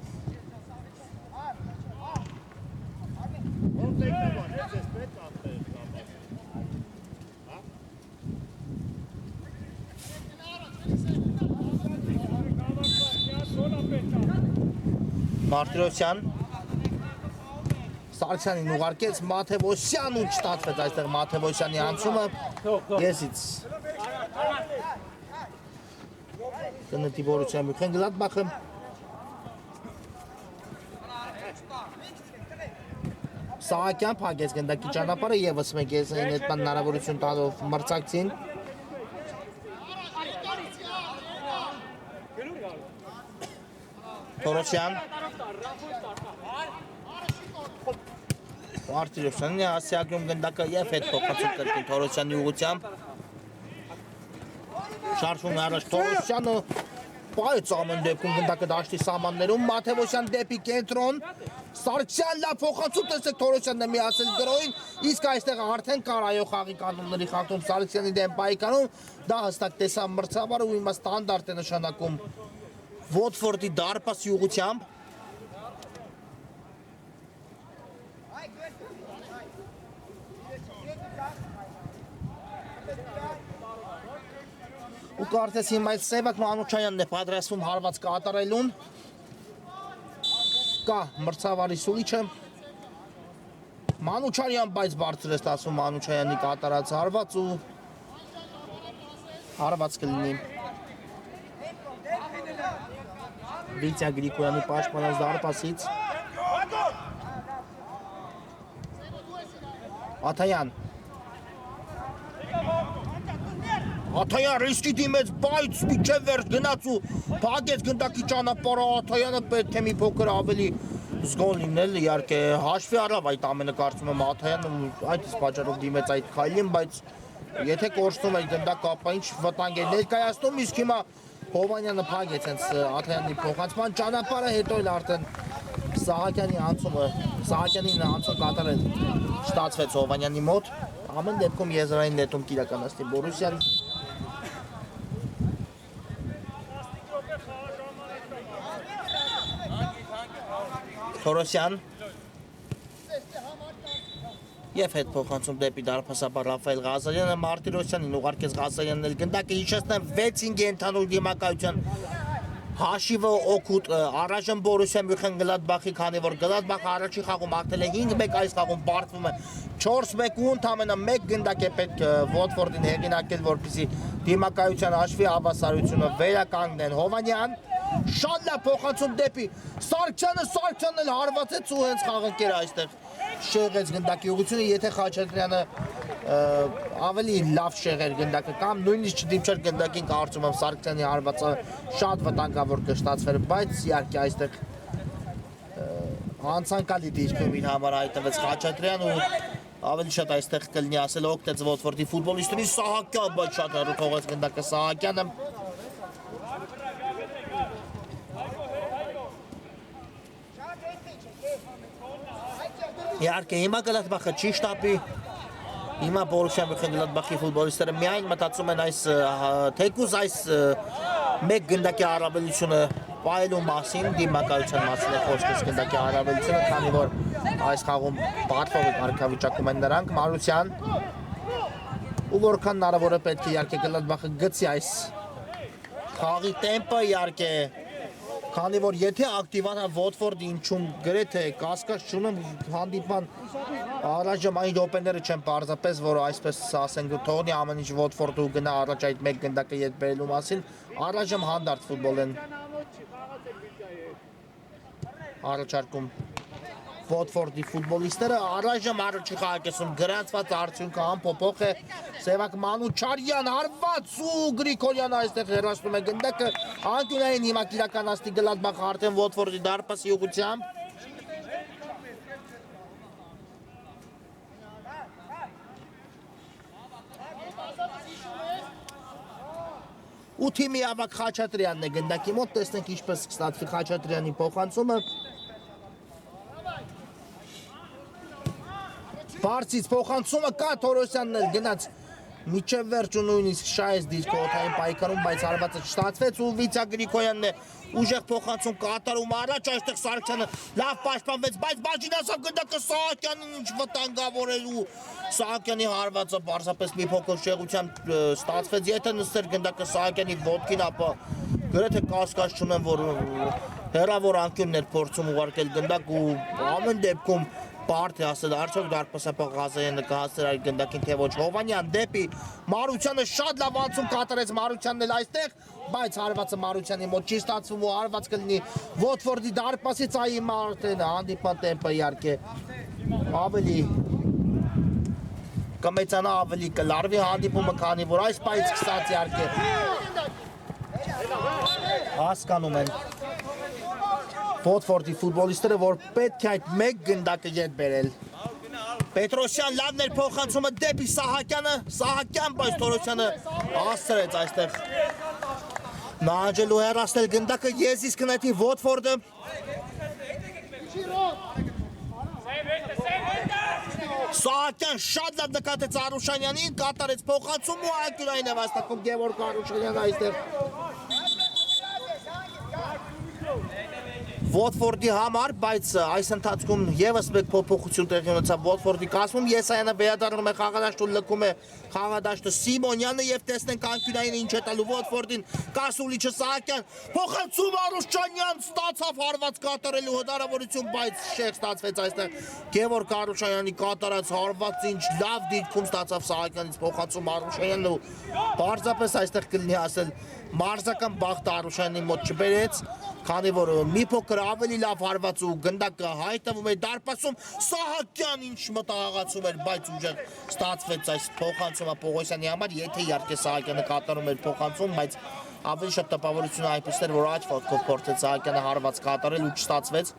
Մարտիրոսյան Սարգսյանին ուղարկեց Մաթևոսյան ու չստացվեց այստեղ Մաթևոսյանի անցումը եսից կնտի Բորուսիա Մյունխեն-Գլադբախը Սահակյան փակեց գնդակի ճանապարհը եւս մեկ եզային հետման հնարավորություն տալով մրցակցին Թորոսյան Մարտիրոսյանն է ասիագրում գնդակը եւ հետ փոխացում կրկին Թորոսյանի ուղղությամբ Շարժվում առաջ Թորոսյանը բայց ամեն դեպքում գնդակը դաշտի սահմաններում Մաթևոսյան դեպի կենտրոն Սարգսյան լավ փոխանցում տեսեք Թորոսյանն է միացել գրոին իսկ այստեղ արդեն կարայո խաղի կանոնների խախտում Սարգսյանի դեմ պայքարում դա հստակ տեսա մրցավարը ու հիմա ստանդարտ է նշանակում Ոթֆորդի դարպասի ուղղությամբ ու կարծես հիմա այդ Սևակ Մանուչյանն է պատրաստվում հարված կատարելուն կա մրցավարի սուլիչը Մանուչարյան բայց բարձր է ստացվում Մանուչյանի կատարած հարված ու հարված կլինի Վիցա Գրիգորյանի պաշտպանած դարպասից Աթայան Աթայան ռիսկի դիմեց, բայց միջև վերջ գնաց ու փակեց գնդակի ճանապարհը Աթայանը պետք է մի փոքր ավելի զգոն լինել, իհարկե հաշվի առավ այդ ամենը կարծում եմ Աթայանը այդ իսկ պատճառով դիմեց այդ քայլին, բայց եթե կորցնում է գնդակը, ապա ինչ վտանգ է ներկայացնում, իսկ հիմա Հովանյանը փակեց հենց Աթայանի փոխանցման ճանապարհը, հետո էլ արդեն Սահակյանի անցումը, Սահակյանին անցում կատարել ստացվեց Հովանյանի մոտ, ամեն դեպքում եզրային նետում կիրականացնի Բորուսիան Թորոսյան Եվ հետ փոխանցում դեպի դարպասաբար Ռաֆայել Ղազարյանը Մարտիրոսյանին ուղարկեց Ղազարյանն էլ գնդակը հիշեցնեմ 6-5 է ընդհանուր դիմակայության հաշիվը օգուտ առայժմ Բորուսիա Մյունխեն-Գլադբախի քանի որ Գլադբախը առաջի խաղում հաղթել է 5-1 այս խաղում բարձվում է 4-1 ու ընդամենը 1 գնդակ է պետք Ոթֆորդին հեղինակել որպեսզի դիմակայության հաշվի հավասարությունը վերականգնեն Հովանյան շատ լավ փոխանցում դեպի Սարգսյանն էլ հարվածեց ու հենց խաղընկերը այստեղ շեղեց գնդակի ուղղությունը, եթե Խաչատրյանը ավելի լավ շեղեր գնդակը կամ նույնիսկ չդիմչեր գնդակին կարծում եմ Սարգսյանի հարվածը շատ վտանգավոր կստացվեր, բայց իհարկե այստեղ անցանկալի դիրքում իր համար հայտնվեց Խաչատրյան ու ավելի շատ այստեղ կլինի ասել օգտեց Ոթֆորդի ֆուտբոլիստների Սահակյան, բայց շատ հեռու թողեց գնդակը Սահակյանը Իհարկե հիմա Գլադբախը չի շտապի Հիմա Բորուսիա Մյունխեն-Գլադբախի ֆուտբոլիստները միայն մտածում են այս թեկուզ այս մեկ գնդակի առավելությունը պայելու մասին, դիմակայության մասին է խոսքս գնդակի առավելությունը, քանի որ այս խաղում պատվովի կարգավիճակում են նրանք Մարուսյան ու որքան հնարավոր է պետք է իհարկե Գլադբախը գցի այս խաղի տեմպը իհարկե Քանի որ եթե ակտիվանա Ոթֆորդը ինչում գրեթե կասկած չունեմ հանդիպման առայժմ այն րոպեները չեն պարզապես որ այսպես ասենք թողնի ամեն ինչ Ոթֆորդը ու գնա առաջ այդ մեկ գնդակը ետ բերելու մասին առայժմ հանդարտ ֆուտբոլ են առաջարկում Ոթֆորդի ֆուտբոլիստները առայժմ առաջի խաղակեսում գրանցված արդյունքը անփոփոխ է Սևակ Մանուչարյան հարված ու Գրիգորյանը այստեղ հեռացնում է գնդակը անկյունային հիմա իրականացնի Գլադբախը արդեն Ոթֆորդի դարպասի ուղղությամբ ու թիմի ավակ Խաչատրյանն է գնդակի մոտ, տեսնենք ինչպես կստացվի Խաչատրյանի փոխանցումը։ Բարձից փոխանցումը կա, Թորոսյանն էլ գնաց միջև վերջ ու նույնիսկ շայեց դիսկը օթային պայքարում, բայց հարվածը չստացվեց ու Վիցա Գրիգորյանն է ուժեղ փոխանցում կատարում առաջ, այստեղ Սարգսյանը լավ պաշտպանվեց, բայց Բաջինասյան գնդակը Սահակյանին ինչ վտանգավոր էր ու Սահակյանի հարվածը պարզապես մի փոքր շեղությամբ ստացվեց, եթե նստեր գնդակը Սահակյանի ոտքին, ապա գրեթե կասկած չունեմ, որ հեռավոր անկյուններ փորձում ուղարկել գնդակ ու ամեն դեպքում Բարդ է ասել, արդյոք դարպասապող Ղազարյանը կհասներ այդ գնդակին, թե ոչ Հովանյան դեպի Մարությանը շատ լավ անցում կատարեց Մարությանն էլ այստեղ, բայց հարվածը Մարությանի մոտ չի ստացվում ու հարված կլինի Ոթֆորդի դարպասից այ Մարտեն հանդիպան տեմպը իհարկե ավելի կմեծանա ավելի կլարվի հանդիպումը, քանի որ այս պայից սկսած իհարկե հասկանում են Ոթֆորդի ֆուտբոլիստները, որ պետք է այդ մեկ գնդակը յետ բերել։ Պետրոսյան լավն էր փոխանցումը դեպի Սահակյանը, Սահակյան, բայց Թորոսյանը հասցրեց այստեղ նահանջելու հեռացնել գնդակը եզիս կնետի Ոթֆորդը։ Սահակյան շատ լավ նկատեց Արուշանյանին, կատարեց փոխանցում ու անկյունային է վաստակում Գևորգ Արուշանյանը այստեղ։ Ոթֆորդի համար, բայց այս ընթացքում եւս մեկ փոփոխություն տեղի ունեցավ Ոթֆորդի կազմում, Եսայանը վերադառնում է խաղադաշտ ու լքում է խաղադաշտը Սիմոնյանը եւ տեսնենք անկյունային ինչ է տալու Ոթֆորդին, Կասուլիչը Սահակյան, փոխանցում Արուշանյան ստացավ հարված կատարելու հնարավորություն, բայց շեղ ստացվեց այստեղ Գևորգ Արուշանյանի կատարած հարվածը ինչ լավ դիտքում ստացավ Սահակյանից փոխանցում Արուշանյանն ու պարզապես այստեղ կլինի ասել մարզական բախտը Արուշյանի մոտ չբերեց, քանի որ մի փոքր ավելի լավ հարված ու գնդակը հայտնվում է դարպասում, Սահակյան ինչ մտահղացում էր, բայց ուժեղ ստացվեց այս փոխանցումը Պողոսյանի համար, եթե իհարկե Սահակյանը կատարում էր փոխանցում, բայց ավելի շատ տպավորությունը այնպես էր, որ աջ ոտքով փորձեց Սահակյանը հարված կատարել ու չստացվեց։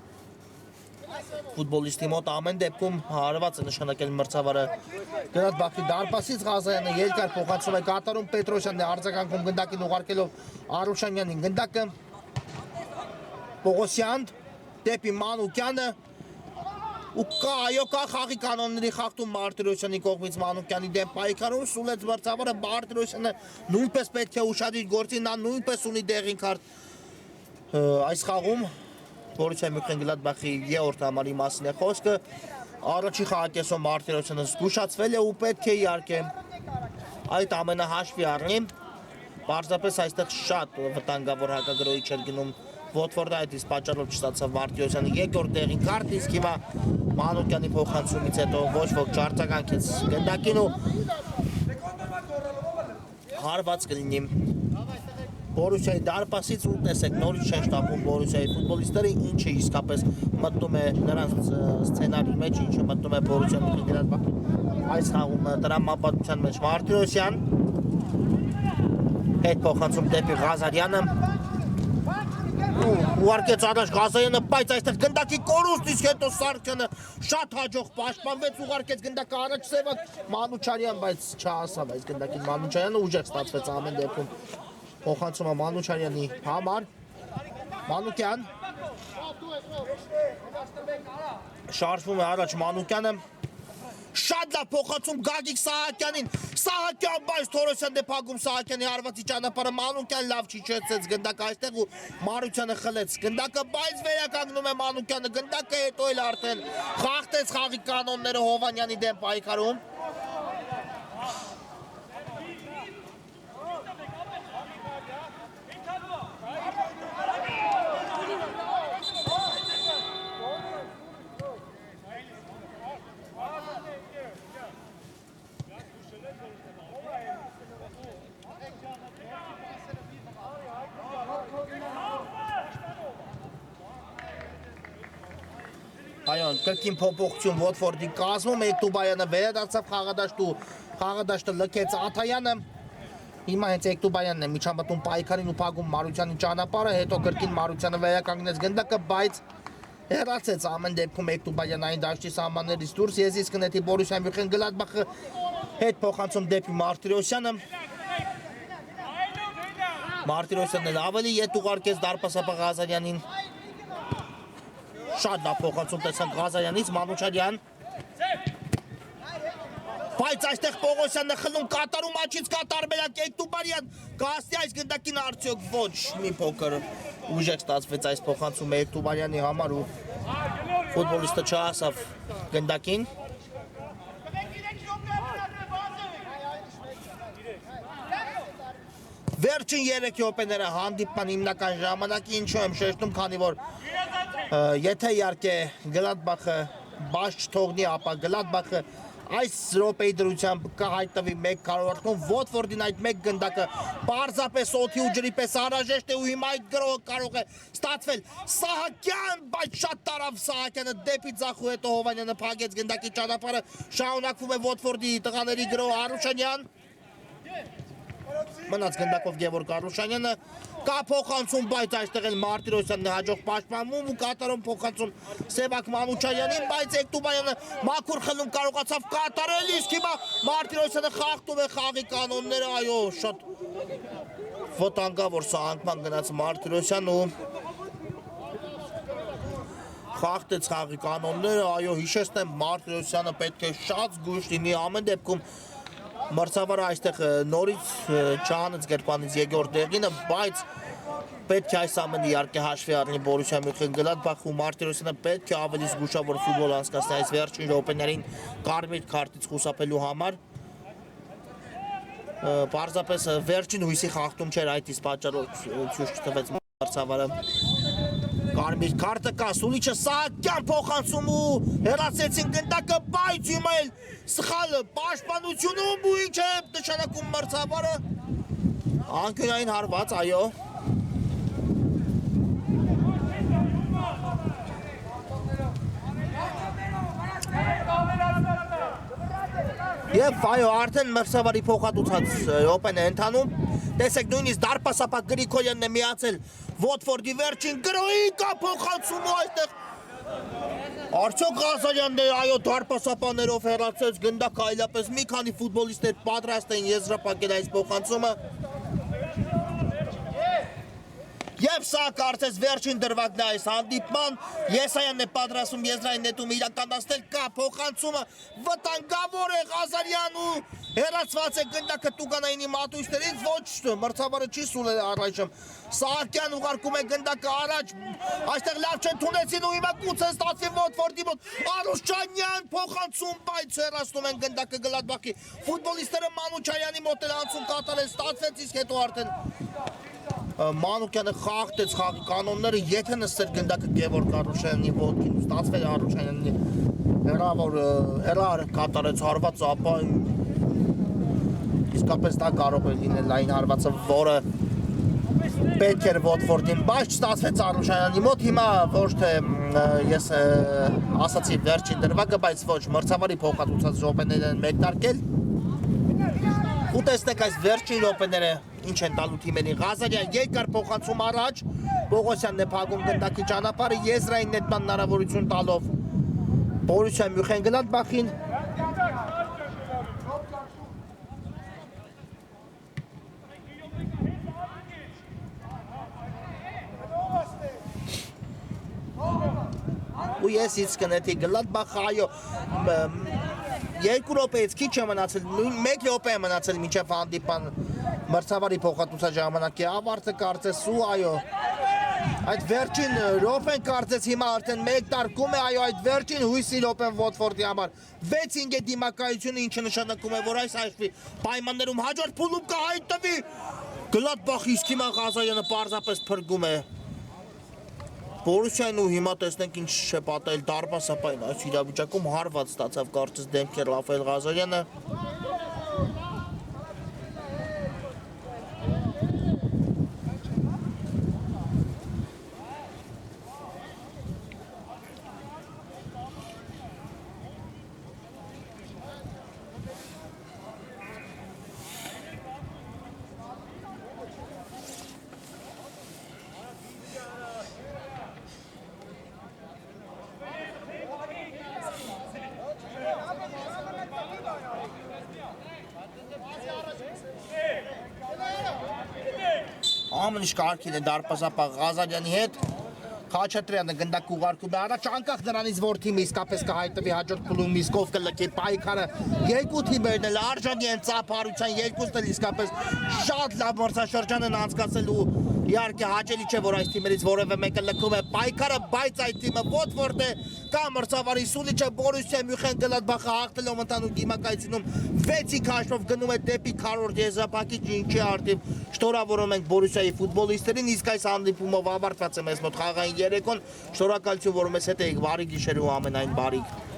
Ֆուտբոլիստի մոտ ամեն դեպքում հարված է նշանակել մրցավարը գնաց Բաքվի դարպասից Ղազարյանը երկար փոխանցում է կատարում Պետրոսյանն է արձագանքում գնդակին ուղարկելով Արուշանյանին գնդակը Պողոսյան դեպի Մանուկյանը ու այո կա խաղի կանոնների խախտում Մարտիրոսյանի կողմից Մանուկյանի դեմ պայքարում սուլեց մրցավարը Մարտիրոսյանը նույնպես պետք է ուշադրի գործի նա նույնպես ունի դեղին քարտ այս խաղում Բորուսիա Մյունխեն-Գլադբախի երրորդ համարի մասին է խոսքը առաջի խաղակեսում Մարտիրոսյանը զգուշացվել է ու պետք է իհարկե այդ ամենը հաշվի առնի պարզապես այստեղ շատ վտանգավոր հակագրոհի չէր գնում Ոթֆորդը այդ իսկ պատճառով չստացավ Մարտիրոսյանը երկրորդ տեղին քարտ, իսկ հիմա Մանուկյանի փոխանցումից հետո ոչ ոք չարձագանքեց գնդակին ու հարված կլինի Բորուսիայի դարպասից ու տեսեք նորից չեն շտապում Բորուսիայի ֆուտբոլիստները ինչը իսկապես մտնում է նրանց սցենարի մեջ, ինչը մտնում է Բորուսիա Մյունխեն-Գլադբախի այս խաղում տրամապատության մեջ Մարտիրոսյան հետ փոխանցում դեպի Ղազարյանը ուղարկեց առաջ Ղազարյանը, բայց այստեղ գնդակի կորուստ, իսկ հետո Սարգսյանը շատ հաջող պաշտպանվեց, ուղարկեց գնդակը առաջ սևակ Մանուչարյան, բայց չհասավ այս գնդակին Մանուչարյանը ուժեղ ստացվեց ամեն դեպքում փոխանցումը Մանուչարյանի համար Մանուկյան շարժվում է առաջ Մանուկյանը շատ լավ փոխանցում Գագիկ Սահակյանին Սահակյան բայց Թորոսյան դեպագում Սահակյանի հարվածի ճանապարհը Մանուկյան լավ չիջեցեց գնդակը այստեղ ու Մարությանը խլեց գնդակը բայց վերականգնում է Մանուկյանը գնդակը հետո էլ արդեն խախտեց խաղի կանոնները Հովանյանի դեմ պայքարում Այո, կրկին փոփոխություն Ոթֆորդի կազմում Էկտուբայանը վերադարձավ խաղադաշտ ու խաղադաշտը լքեց Աթայանը հիմա հենց Էկտուբայանն է միջամտում պայքարին ու փակում Մարությանի ճանապարհը հետո կրկին Մարությանը վերականգնեց գնդակը բայց հեռացեց ամեն դեպքում Էկտուբայանային դաշտի սահմաններից դուրս Եզիս կնետի Բորուսիա Մյունխեն-Գլադբախը հետ փոխանցում դեպի Մարտիրոսյանը Մարտիրոսյանն էլ ավելի ետ ուղարկեց դարպասապա Ղազարյանին։ Շատ լավ փոխանցում տեսանք Ղազարյանից, Մանուչարյան։ Բայց այստեղ Պողոսյանը խլում կատարում աչից կատարմելակ Էկտուբարյան կասի այս գնդակին արդյոք ոչ մի փոքր ուժեք ստացվեց այս փոխանցումը Էկտուբարյանի համար ու ֆուտբոլիստը չհասավ գնդակին։ Վերջին 3 րոպեները հանդիպման հիմնական ժամանակի ինչու եմ շեշտում, քանի որ եթե իհարկե Գլադբախը բաց չթողնի, ապա Գլադբախը այս րոպեի դրությամբ կհայտնվի 1 քառորդում, Վոտֆորդին այդ 1 գնդակը պարզապես օդի ու ջրի պես անհրաժեշտ է ու հիմա այդ գրոհը կարող է ստացվել Սահակյան, բայց շատ տարավ Սահակյանը դեպի ձախ ու հետո Հովանյանը փակեց գնդակի ճանապարհը, շարունակվում է Վոտֆորդի տղաների գրոհը Արուշանյան։ Մնաց գնդակով Գևորգ Արուշանյանը, կա փոխանցում, բայց այստեղ էլ Մարտիրոսյանն է հաջող պաշտպանվում ու կատարում փոխանցում Սևակ Մանուչարյանին, բայց Էկտուբարյանը մաքուր խլում կարողացավ կատարել, իսկ հիմա Մարտիրոսյանը խախտում է խաղի կանոնները, այո, շատ վտանգավոր սահանգման գնաց Մարտիրոսյանը ու խախտեց խաղի կանոնները, այո, հիշեցնեմ Մարտիրոսյանը պետք է շատ զգույշ լինի ամեն դեպքում Մրցավարը այստեղ նորից չհանեց գրպանից Եգոր Դեղինը, բայց պետք է այս ամենը իհարկե հաշվի առնի Բորուսիա Մյունխեն-Գլադբախ ու Մարտիրոսյանը պետք է ավելի զգուշավոր ֆուտբոլ անցկացնի այս վերջին րոպեներին կարմիր քարտից խուսափելու համար։ Պարզապես վերջին հույսի խախտում չէր, այդ իսկ պատճառով ցույց չտվեց մրցավարը։ Կարմիր քարտը կա, Սուլիչը Սահակյան փոխանցում ու հեռացեցին գնդակը, բայց հիմա էլ սխալ պաշտպանությունում ու ինչ է նշանակում մրցավարը։ Անկյունային հարված, այո։ Եվ այո, արդեն մրցավարի փոխհատուցած րոպեն է ընթանում։ Տեսեք, նույնիսկ դարպասապա Գրիգորյանն է միացել Վոտֆորդի վերջին գրոհի, կա փոխանցում ու այստեղ արդյոք Ղազարյանն է, այո, դարպասապաներով հեռացեց գնդակը, այլապես մի քանի ֆուտբոլիստներ պատրաստ էին եզրափակել այս փոխանցումը։ Եվ սա կարծես վերջին դրվագն է այս հանդիպման, Եսայանն է պատրաստում եզրային նետում իրականացնել, կա փոխանցումը, վտանգավոր է Ղազարյան ու հեռացված է գնդակը Տուգանայինի մատույցներից, ոչ մրցավարը չի սուլել առայժմ, Սահակյան ուղարկում է գնդակը առաջ, այստեղ լավ չընդունեցին ու հիմա կուց են ստացվի Վոտֆորդի մոտ, Արուշանյան փոխանցում, բայց հեռացնում են գնդակը Գլադբախի ֆուտբոլիստները Մանուչարյանի մոտ էլ անցում կատարել ստացվեց, իսկ հետո արդեն Մանուկյանը խախտեց խաղի կանոնները, եթե նստեր գնդակը Գևորգ Արուշանյանի ոտքին ու ստացվել Արուշանյանի հեռար կատարեց հարվածը, ապա իսկապես դա կարող է լինել այն հարվածը, որը պետք էր Վոտֆորդին, բայց չստացվեց Արուշանյանի մոտ, հիմա ոչ թե ես ասացի վերջին դրվագը, բայց ոչ մրցավարի փոխհատուցած րոպեներ են մեկնարկել ու տեսնեք այս վերջին րոպեները ինչ են տալու թիմերին, Ղազարյան երկար փոխանցում առաջ, Պողոսյանն է փակում գնդակի ճանապարհը, եզրային նետման հնարավորություն տալով Բորուսիա Մյունխեն-Գլադբախին։ Ու ես իսկ կնետի Գլադբախը, այո, 2 րոպեից քիչ է մնացել, 1 րոպե է մնացել մինչև հանդիպան մրցավարի փոխհատուցած ժամանակի ավարտը կարծես ու այո, այդ վերջին րոպեն կարծես հիմա արդեն մեկնարկում է, այո, այդ վերջին հույսի րոպեն Վոտֆորդի համար 6-5 է դիմակայությունը, ինչը նշանակում է, որ այս հաշվի պայմաններում հաջորդ փուլում կհայտնվի Գլադբախի, իսկ հիմա Ղազարյանը պարզապես փրկում է Բորուսիան ու հիմա տեսնենք ինչ է պատահել դարպասապային այս իրավիճակում հարված ստացավ կարծես դեմքի Ռաֆայել Ղազարյանը։ ամեն ինչ կարգին է դարպասապահ Ղազարյանի հետ Խաչատրյանը գնդակ ուղարկում է առաջ անկախ նրանից որ թիմը իսկապես կհայտնվի հաջորդ փուլում իսկով կլքի պայքարը երկու թիմերն էլ արժանի են ծափարության երկուսն էլ իսկապես շատ լավ մրցաշրջան են անցկացել ու իհարկե հաճելի չէ որ այս թիմերից որևէ մեկը լքում է պայքարը բայց այդ թիմը ոչ որտեղ կա մրցավարի Սուլիչը Բորուսիա Մյունխեն-Գլադբախը հաղթելով ընդհանուր դիմակայությունում 6-ի քաշով գնում է դեպի քառորդ եզրափակիչ ինչի արդիվ շնորհավորում ենք Բորուսիայի ֆուտբոլիստերին իսկ այս հանդիպումով ավարտված է մեզ մոտ խաղային երեկոն շնորհակալություն որ մեզ հետ եք բարի գիշեր ու ամենայն բարիք